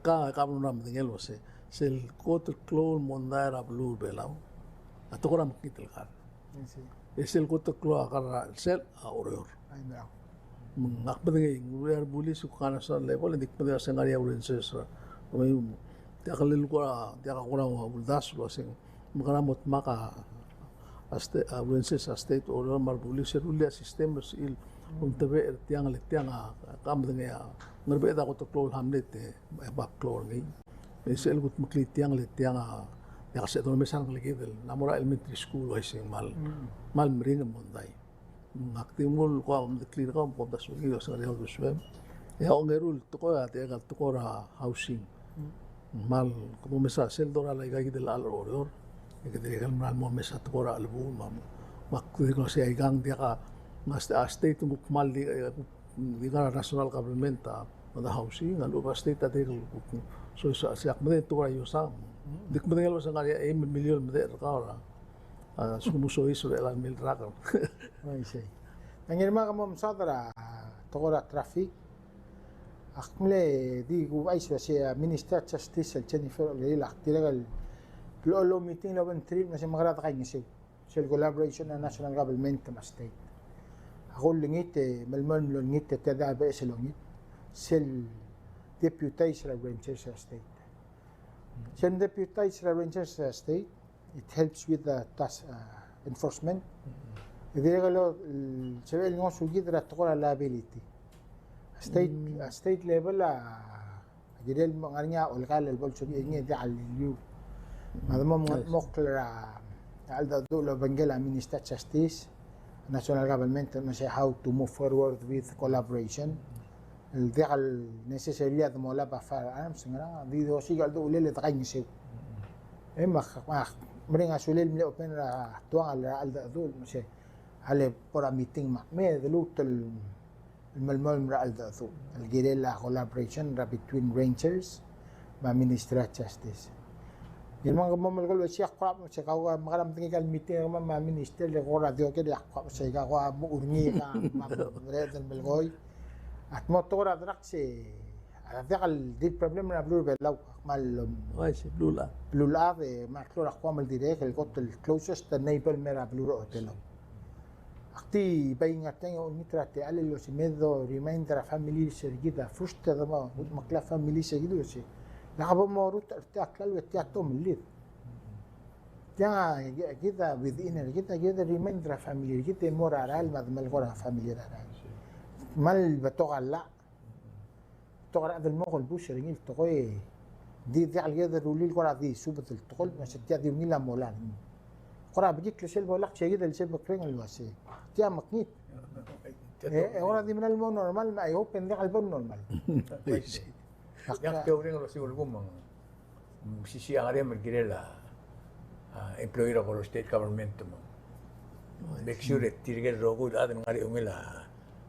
kamu nam tingel wase sel kotor klol mondar ablu belau atau koram kitel kar sel kotor klol akar sel auror Ay, no. ngakbedeng nguler buli sukana sa level dik pada sengaria urenses may tiakalil ko tiakakura buldas wasen makaramot maka urenses state or marbuli serulia sistem il untabe tiang le tiang kam dengan ngerbeda ko to klol hamlet ba klol ngi mesel gut makli tiang le tiang ya se to mesan lagi del namora elementary school ay sing mal mring monday aktimul ko am de clear ko po das wi sa real do swem ya ongerul to ko ate ga to ko housing mal ko mesa sel dora la gagi del al oror que te gal mal mo mesa to ko al bu mam makku ko se ay gang dia ka mas state buk mal di gara national government the housing alu ba state adir so siak mede to ayo sam dik mede lo sa ngari 1 million mede ka ora sumuso iso la mil raka Ay, say. Nangirma ka mo sadra tokora traffic. Akmle di ko ay si Minister Justice Jennifer Leila tiragal lo meeting lo trip na si magrata kay ngisi. Sel collaboration na national government ma state. Ako lingit malmal lingit tada ba selongit. Sel deputize la Rangers state. Sen deputize la Rangers state. It helps with the task enforcement. Idiragalo sebel ngo sugid ra tokola liability. State level gidel mangarnya olkal el bolso ngi di al yu. Madamo mokla alda dolo bangela minister justice national government no say how to move forward with collaboration. El deal necessarily at mola ba firearms ngara video sigal do lele takain sew. Mereka sulil mele open ra tuang al alda dol no say ale por a meeting ma me de lut el malmal ra alda dol el guerrilla collaboration ra between rangers ma minister justice. Yung mga mamalgol siya kwa mo siya kawa makaram tinggal meeting ma minister le ko radio ke dia kwa siya ka mo urni ka ma redel belgoy at mo to ra drak si al di problem na blue belaw mal ay si blula blula de ma klora kwa mal direct el got el closest neighbor mera blue hotel akti bayinga tengo mitrate ale lo si medo reminder a family sergida fusta da ma makla family sergido si nakabo mo rut aklal wet yatom lit ya kita within kita reminder a family kita moral mad mal gora family ra mal batogalla تقرأ هذا المغل بوشر ينيل تقوي دي على جذر وليل قرأ دي سوبة التقل مش تيادي ونيلا مولان قرأ بجيك لشيل بولك شيء جذر لشيل بكرين الواسي تيا مكنيت قرأ دي من المو نورمال ما يهوب إن دي على البون نورمال yang teori ng Rossi Ulgum sisi ang area magkirela employee ng Koror State government mo. Make sure that tirigel rogo at ng area umila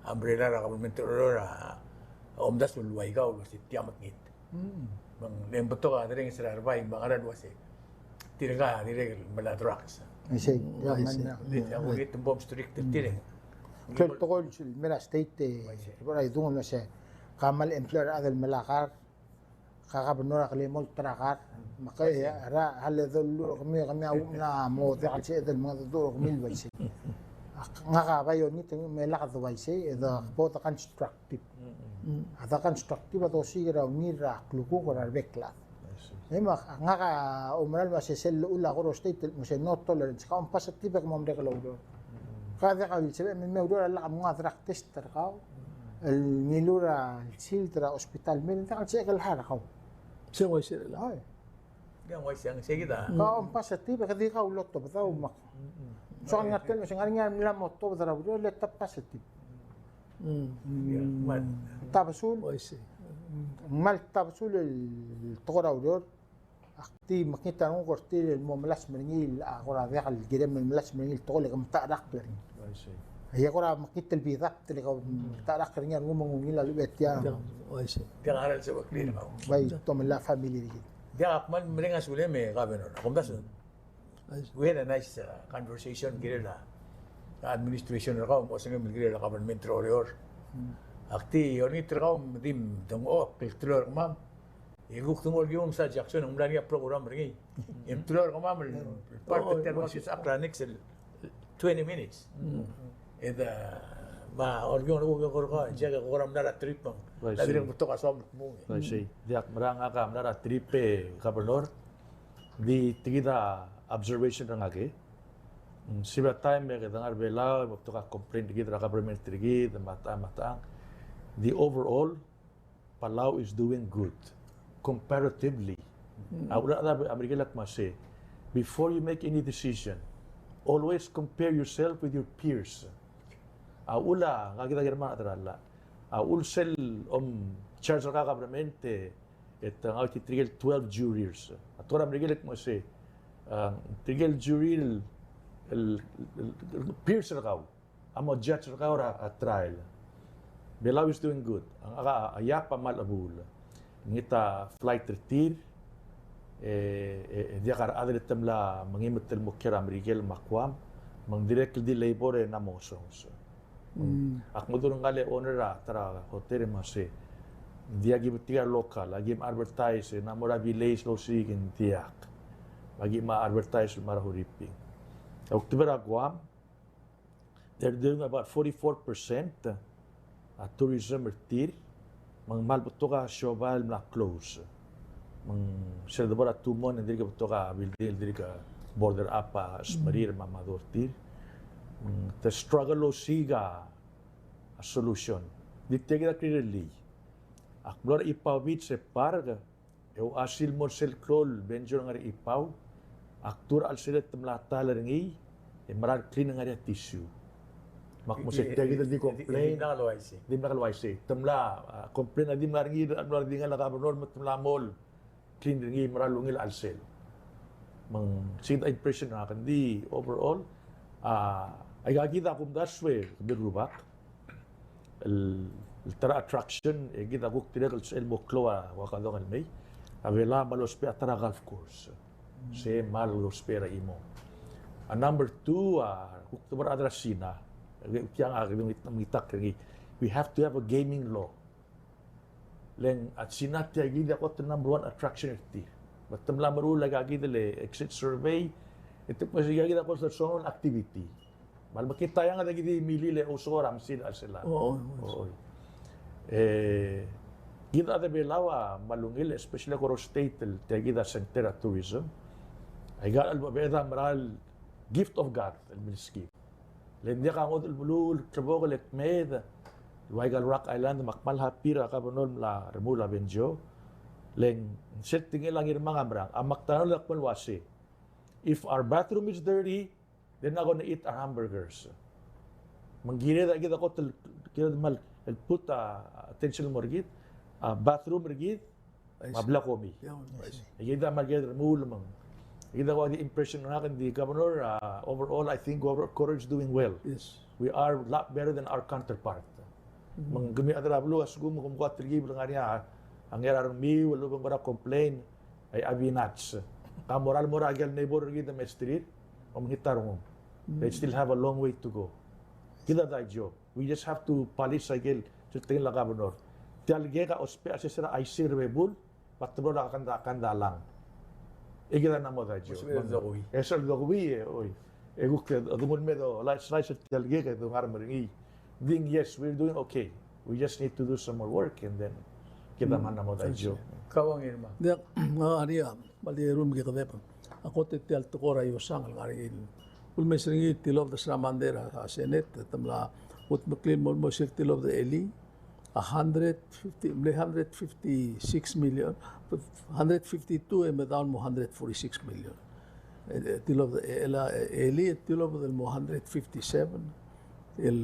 umbrella ng government Aurora omdas ulway ka ulo si tiamat ngit. Bang lembato ka rin sa arbay bangaran wasi tiriga tirigel maladrax. Ay say yaman na. Ang ulit ng bomb strict tiring. Klol tokol mera state ay dungo na siya kamal employer adal malakar kakabnora kalimol trakar makay ara hal dulu kami na mo de al shay dal mga dulu kami wayse nga ka bayo ni ting melakad wayse eda bota constructive ada constructive to sigira ni ra kluko ko ra bekla ema nga ka umral wa se sel ula Koror State mo se not tolerance ka positive ka mo de ka lodo kada ka sebe men me ura la mga trak tester ka النيلورا السيلترا اوسبيتال من تاع شيء الحاله خو شنو يصير لا هاي Yang wais yang saya kita. كم باسيتيف كذي كاو لوتو بتاو ما شو نقول مش غير لا موتو بتاع بدو لا باسيتيف تابسول ويسي مال تابسول الطغرا ودور اختي مكنتا نو قرتي المملاس منيل اغرا ذاك الجرم المملاس منيل تقول لك متعرق لري I see. Ay ko ra makita bidak tili ka tarak ringan ngumong ngila lubet ya. I see. Dia ngaral sa wakli na ako. Bay to la family rin. Dia akman melingas uli me governor. Ako dasun. I see. We had a nice conversation girela. Administration ako mo sa ngil girela government royor. Akti yoni trao dim dong piltror mam. Iguk tungol yung sa Jackson ang mula niya program ringi. Yung tulor ko mam part of the was sa Akranix 20 minutes. And ma-orgyon ko jaga ko ram na trip mo. Dali mo to ka sa mo. I see. Diak maranga ka na tripe governor. Di tigida observation ng agi. Siba time may kadangar bela mo to ka complain tigida government tigida mata. The overall Palau is doing good comparatively. Amerika say, before you make any decision, always compare yourself with your peers. Ula, nga kita girma atrala. Ulsel charge ka governmente et ang trigel 12 jurors. Atora Amerika say, trigel jury peers ka. Amo judge ka ora at trial. Belau is doing good. Ang ayapa malabul. Ngita flight retir dia kar adre temla mangimut tel mukira Amerikel makwam mang direct di labor na mosons. Ak modun ngale owner tara hotel mase dia gibutiga local lagi advertise na mora village lo sigin tiak. Lagi ma advertise mara huriping. October Guam they're doing about 44% tourism retir. Mang malbuto ka showbal na close. Mang serdabora tumon hindi ka buto ka bildil diri ka border apa smarir mamadortir. The struggle lo siga a solution. Dite kita clearly. Akblor ipawit se parga. Eu asil mo sel klol benjor ngari ipaw. Aktur al selet temlata ringi. Marar clean ngari tissue. Makmusik kita di complain. Di nakalwaisi. Tamla complain na di maringi amlar di nga nakabunor tamla mall. Clean ringi maralungil alsel. Mang sinta impression na akan di overall ay gagita kum daswe birubak. El tara attraction gita guk tinakal sa elmo kloa wakadong almay. Avela malospe atara golf course. Se malospe ra imo. Number 2 guk tumar adrasina. We have to have a gaming law. Leng at sinatya gida ko the number 1 attraction iti. But tamla marula gagida le exit survey. Ito pa siya gida ko sa zone activity. Mal makita yang ada gidi mili le usoram sila sila. Oo. Gida de belawa malungil especially Koror State gida center tourism. Ay gal albabeda maral gift of God al ministry. Lendia ka ngodul bulul trabaho lek med Waigal Rock Island makmal hapira ka bonon la remula benjo leng setting lang mga brang amak tanol lakpon wasi if our bathroom is dirty then I'm gonna eat our hamburgers manggire da kita ko kira mal el puta attention morgit bathroom rigid mabla komi kita magid remula mang kita ko the impression na kan di governor overall I think Koror is doing well. Yes. We are a lot better than our counterpart. Mang gumi adra blu asgum kum ko trigi blang ania ang erarang mi wala bang bara complain ay abinats. Ka moral gel neighbor gid the street om hitarong. They still have a long way to go. Kita da job. We just have to polish agel tingin la governor. Tialge ka ospe asesera ay sirwebul patro la kanda lang. Igila na mo da job. Eso lo gui oy. Eguk dumul medo lights tialge ka do harmari. Ding yes, we're doing okay. We just need to do some more work and then kita man na mo da job. Kawang irma. Dia aria bali room ke kadepa. Ako te tial to kora yo sang ngari in. Ulme sringi tilov da Sramandera Senate tamla ut maklin mo sir tilov da Eli 156 million 152 and down mo 146 million. Tilov da Eli tilov da 157 el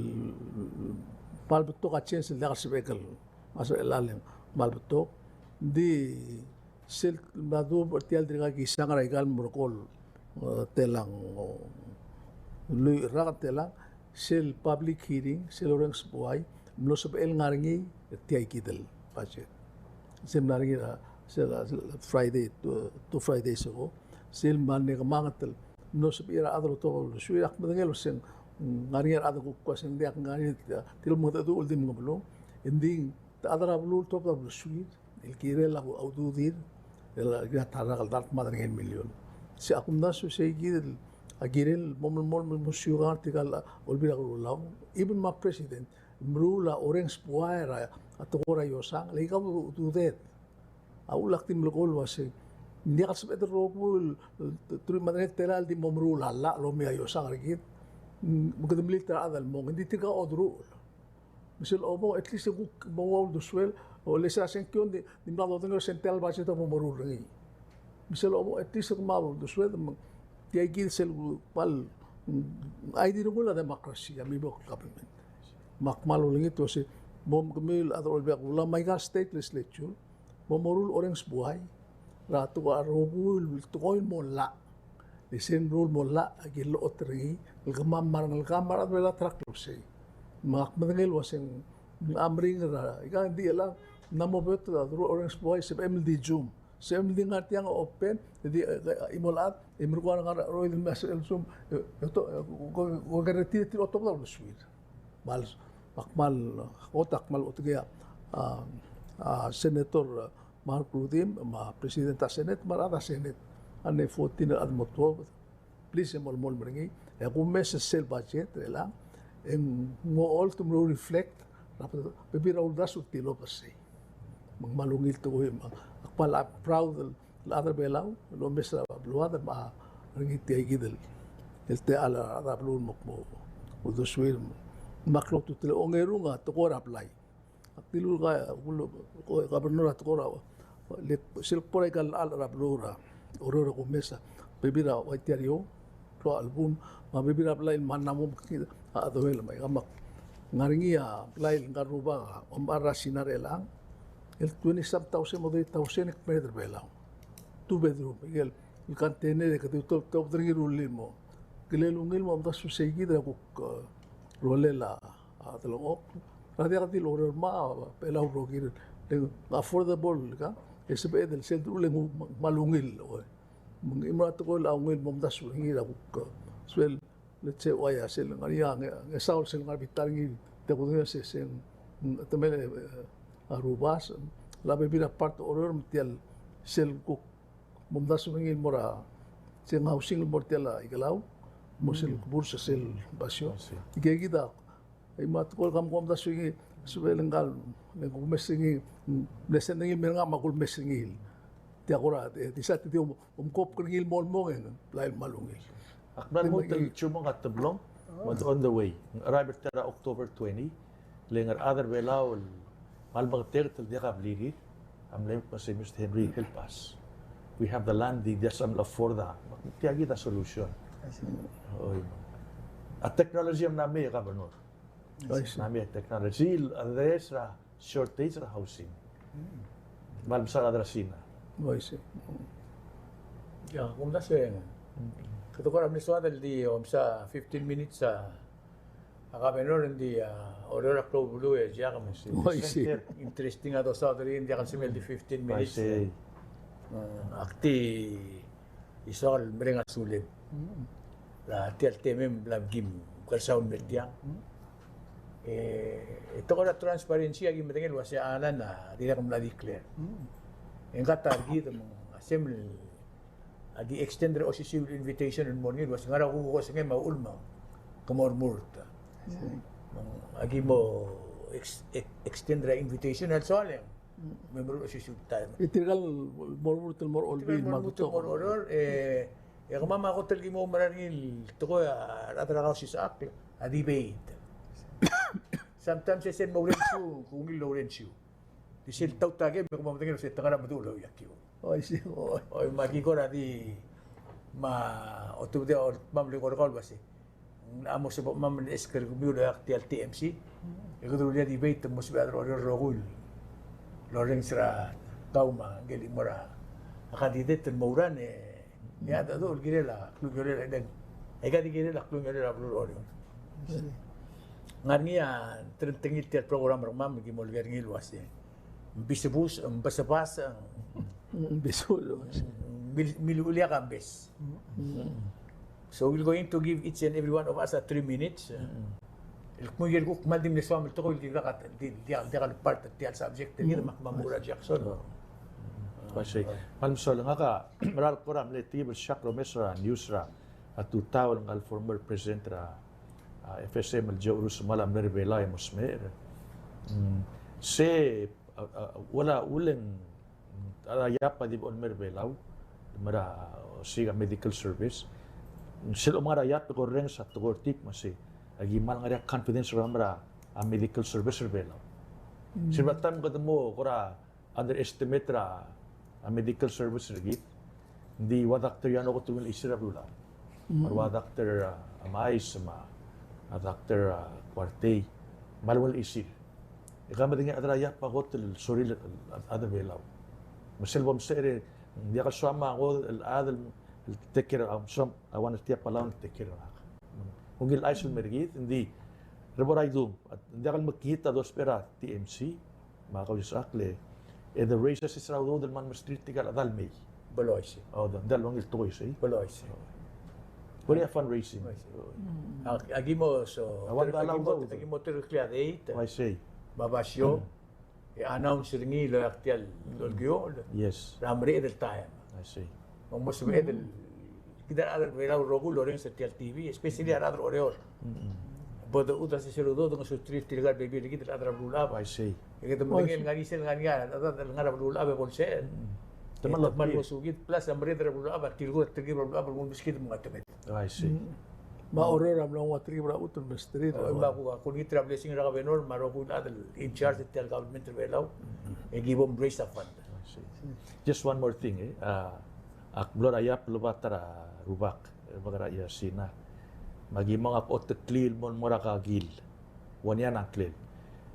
malbetok a chance el dagas bekel maso elalem malbetok di sel madu tial driga ki sangara igal morkol telang lui raga telang sel public hearing sel orang sebuai mlo el ngaringi tiai kidel budget sem ngaringi sel Friday to Friday ago sel manne kamangatel mlo ira adro to suirak madangel sen ngaringi ada ko sen dia ngaringi til mo tu ultim ngablo ending adra blu top of suit el kire la aududir el gatara gal madangel million si akumda su sei kidel agirel mol musyugar tikal olbira ulau even my president mrula orange puaira atokora yosang lika to that aulak tim lokol wase hindi ka sabet robul turi madret teral di momrula la lo mi yosang rigit mugad milita adal mo hindi tika odru misal obo at least mo do swell o lesa senkyon di mlado tengo sentel ba sito momrul ringi misal obo at least mo do swell tiay gil sel pal ay di rungula demokrasi ami bo government makmal uling ito si bom kamil at olbia kula may state legislature momorul orange buhay rato ka arobul tukoy mo la lisen rule mo la agil otri kamamar ng kamar at wala track say makmadangil wasing amring ra ika hindi lang namobet orange buhay sa MLD Zoom sa MLD nga tiyang open hindi imolat imrukuan nga roy ng message Zoom ito guarantee ti otop na sweet mal akmal otakmal otgaya senator Mark Rudim ma presidenta senate marada senate ane 14 at mo 12 please mol meringi e kung message sel budget lang en mo all to reflect bibira uldas utilo kasi magmalungil to akmal proud la other belau lo mesa bluada ma ringi tiagidel el te ala ada blun mo udoswil maklok tu tele ongeru nga to ko apply aktilul ka gobernador to ko let sil pore kal al rablura ororo ko mesa bibira waitiario to album ma bibira apply manamo adoel mai gamak ngaringi apply ngaruba ombara sinarela el 27,000 mo 8,000 meter bela 2 bedroom el container que tu to dringirulin mo kilelungil mo amta susegida ko rolela Talungab radia katil order ma Palau rogir affordable ka esbe del centro le malungil mung imrat ko laungil momdas ngira ko swel let's say waya sel ngaria nga saul sel ngabitar ngi te ko se sen tamele arubas la bebida part order mtial sel ko momdas ngi mora sen housing mortela igalaw mosil bursa sel basyo igegida ay matkol kam kom da sugi subelengal ngu mesingi lesen ngi menga makul mesingi ti akora ti sa ti kop kringil mol mo ng lail malungil akban mo tel chumong at tablong was on the way arrived tera October 20 lengar other belao malbag tertel di kabligi am lem pa si Mr. Henry help us we have the land di jasam la for da tiagi da solution oy a technology am nami ka banor nami technology adres ra shortage ra housing mal sa adrasina oy si ya kung da siya kato ko ramni suwa di sa 15 minutes sa akabenor hindi order aklo bulu ya kami si interesting ato sa rin hindi kan simel di 15 minutes akti isol meringa sulit la tial temem labgim kalsaun media ito ko na transparency agi metengel wasi anan na di na kam la declare en katargi mo assembly agi extend o si civil invitation in morning was ngara ko sa ngema ulma kamormurta agi mo extend ra invitation al sole member o si sultan itigal mormurtal mor olbi magto oror ya mama ko talgi mo marangil to ko atra Kausischakl a debate sometimes I said Maurencio kung Lorenzo disil tau tage me ko matingin sa tangara madulo yakyo oy si oy magi ko na di ma otu de or mamle ko kol basi amo sa mamle esker ko biulo yakti al TMC ko do dia debate mo sa adro rogul Lorenzo ra kauma geli mora kandidat Mauran ya da do girela klugirela den ay gadi girela klugirela blu Ngarnia tertengit tiap program ramam gi mol verngil wasi. Bisebus basabas Beso. milulia kambes. So we're going to give each and every one of us 3 minutes. Kung kung maldim ni swam to ko dia part tial subject ni mamura Jackson. Kasi palmsol nga ka maral koram le tibel shakro mesra newsra atu tawal ngal former president ra FSM al Jawrus malam nervela musmer se wala ulen ya pa di on mervelaw mara siga medical service sila mara ya ko reng sa tugortik masi agi mal nga confidence ramra a medical service revelaw sila tam ko mo kora underestimate ra a medical service rigit di wa doctor yan ko tungil isira rula or wa doctor amais ma a doctor Quartey malwal isir ikama dinga adraya pa hotel soril ada velaw maselbom sere dia ka sama ko al tekir am som awan tiap Palau tekir ungil aisul mergit hindi reboray dum at dia ka makita dos pera TMC ma Kausischakl the races is raw do man street tigal adal may Baloise. oh dal wangil toy say Baloise. wala fundraising Agimo so Awan dalaw daw. agimo terklia date. I say Babasyo announce ringi lo aktial lolgyo yes ramre del time. I say Vamos a ver kita ada vela rogu loren sa TV, especially ada oreo. Bodo utas si seludo dengan street tigal baby kita ada bulab. I say Kita mungkin ngani sel ngani ada ngara bulab bolse. Teman lokal sugit plus amre ada bulab tirgo bulab mun biskit mengatemet. I say Ma orera mlang watri bra utun bestri. Ba ko ni traveling ra benor marogu ada in charge tel government vela. E give them brace of fund. just one more thing akblor ayap lubatara rubak bagara ya sina magi mga pot klil mon mora ka gil wanya na klil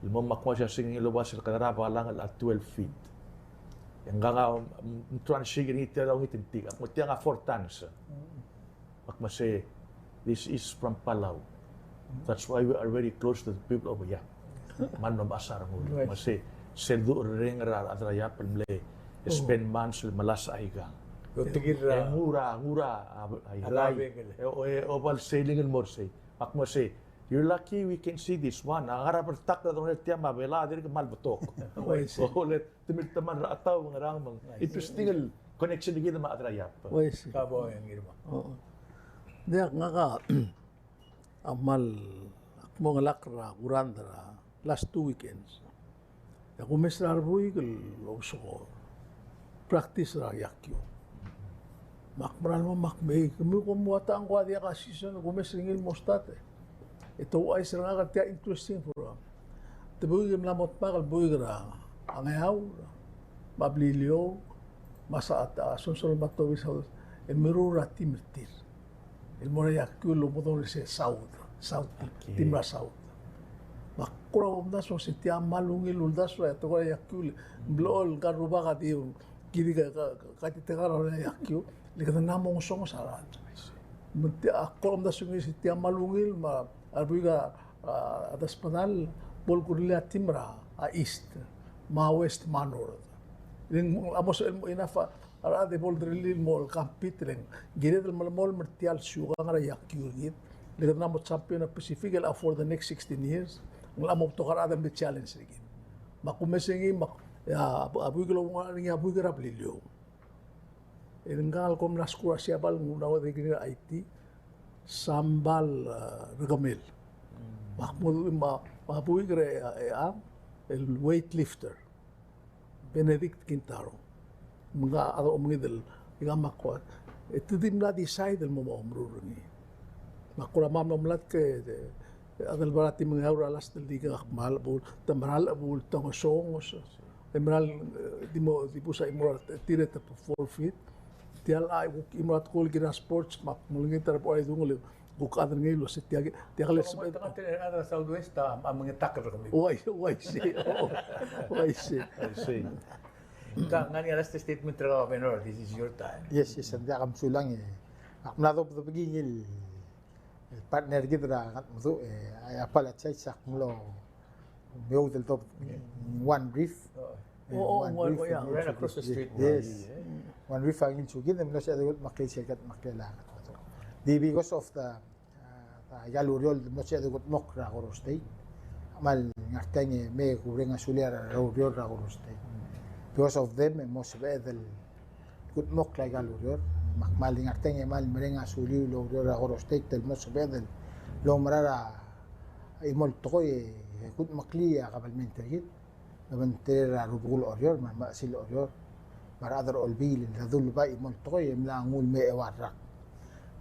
mo makwa siya singing lubas sa kanara lang at 12 feet yang nga tran sigin ite daw itintig ak mo tiya nga 4 tons makmase this is from Palau that's why we are very close to the people of Yap man no basar mo mase seldu ring ra adraya pemle spend months malas aiga Tigir ngura ay oval sailing and more say makmo say you're lucky we can see this one ang harap tak na dong tiya mabela dir mal butok so let timit taman ra ataw ng rang interesting connection digid ma adraya Wais. kabo yang girma. Oo. Dia nga ka amal akmo ngalakra urandra last 2 weekends. Ako mesrar buy kul so practice ra yakyo. Makmaral mo makmay kami ko muata ang kwa dia ka season ko mesringil mostate. Ito ay sira nga kaya interesting for Tabuy gim lamot pa kal buy ra ang ayaw mablilyo masaata sunsol matowis house el mirura timtir. El mora yakyo lo modon se south timra south. Makura umda so si tia malungil ulda so ya to yakyo blol garuba ka di kiri ka titegara yakyo likata namong song sarat. Munti ako umda so si tia malungil ma arbuiga atas panal bol kurila timra a east ma west manor. Ring amos el inafa ara de bol drilil mol kampitlen giredel mol mertial suga ngara yakyo git likata namo champion of Pacific for the next 16 years. Nglamok to karada the challenge lagi. Makumesengi ya abu gelo ngani abu gerap lilyo. Enggal kom naskura siabal ngunawa de gini IT sambal regamel. Mahmud abu gere el weightlifter Benedict Quintaro. Mga ado mngidel igamakwa. Ito din na decide mo umrurungi. Makura mamno mlat ke adal barati mga aura alas del liga mahal abul tamaral abul tong songos emeral di pusa imura tire ta 4 feet tial ay imrat kol gina sports map mulingin tar po ay dungol bukadan ngilo sa tiag les Ada southwest ang mga takar kami. why say Ngani alas statement ra benor this is your time. Yes, and dia kam sulang Akmado pa pagingil partner kita dah tu apa lah cai sak mula meu del top one reef right across the street. yes one reef angin sugi dem lo siya maklay siya maklela di because of the galuriol mo siya dugot mok ra Koror State mal ngartenge me kubrenga suliara raurior ra Koror State because of them mo siya del gut mok la galurior mal ngartenge mal merenga suli lo ra Koror State del mo siya del lo marara imol toy gut makliya kabalmente git naman tera rubul orior ma sil orior mar adar olbil nadul ba imol toy mlangul me ewarak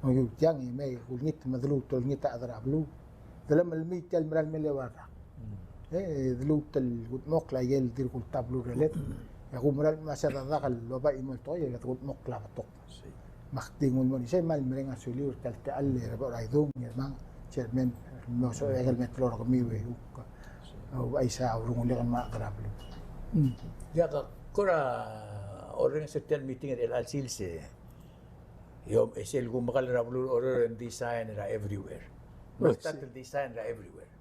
mo yang me kulnit madlu tol ngita adar ablu dalam almi tel mral me ewarak dlu tel gut mok la yel dir kul tablu relet ya kumral ma sa dakal lo ba imol toy ya gut mok la tok maktingun mo ni say mal merenga suliur tal tal rabo raidung mang chairman mo so egal metro ko miwe o ay sa urung ulikan makarablo. Ya kora orang certain meeting at El Silse. Yom esel gumakal rablo orang design ra everywhere. Basta design ra everywhere.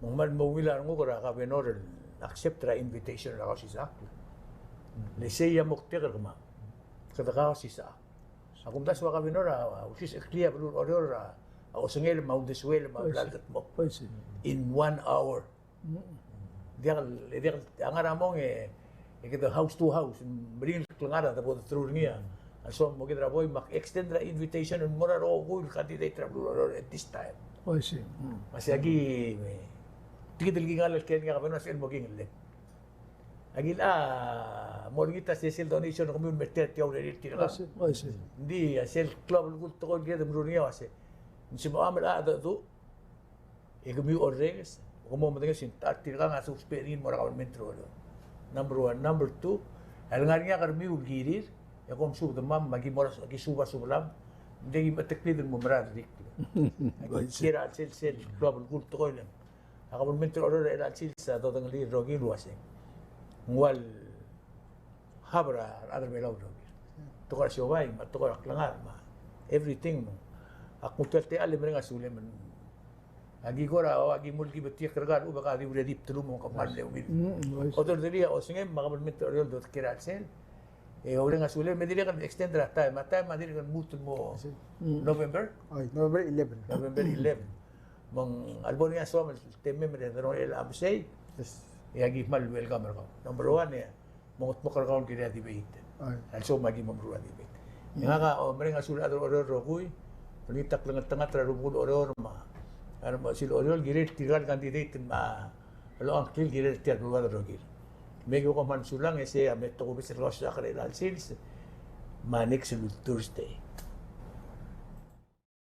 Mungman mawila ngo kora ka benor accept ra invitation ra Kausischakl. Leseya muktegar kama. Kada Kausischakl. Akum das wa ka benor usis clear blo oror ako sungel mau deswel mau lagat mo in 1 hour. Dia ang aramong kita house to house bring klangara ta bod through niya. So mo kita boy mak extend the invitation and more ro ko candidate travel at this time. Mas agi tigil gingal ken nga kabano sa mo gingal. Agil mo ngita sel donation ko mo meter tiaw re tira. Hindi sel club ko to ko gida mo niya wase. Nsi mo amal do ikumi orregs como mo sin tira nga susperin mo ra metro. Number 1, number 2, al nga karmi ugirir ya kom sub de mam magi moras agi suba sublam degi matakpid mo marad dik. Kira sel club ko to ko lang. Ako metro order el sil sa do ng li rogi luaseng. Ngwal habra adar belaw rogi. To ko siobay ma to ko klangar ma everything mo. Ako telte alim nga suleman. Agi gora o agi mulki betia kergar u baka di dip tulum mo kamal le umil. Otro dia o singe makabalmente oriol do kiratsel. Ore nga sule me dili kan extend ra time madili kan mutul mo November. November 11. November 11. Mang albonia so temme me de no el absei. Yes. Agi mal welcome ko. Number 1 mongot mo kargaon kira debate. Also magi mamruan debate. Nga ka o merenga sule ador rokuy. Panitak lang tanga tra rubul oror ma. Ano sil orol giret tigal candidate ma. Alo ang kil giret tial buwan rogil. Mego ko man sulang ese amet ko bisir Kausischakl al sils. Manik sul Thursday.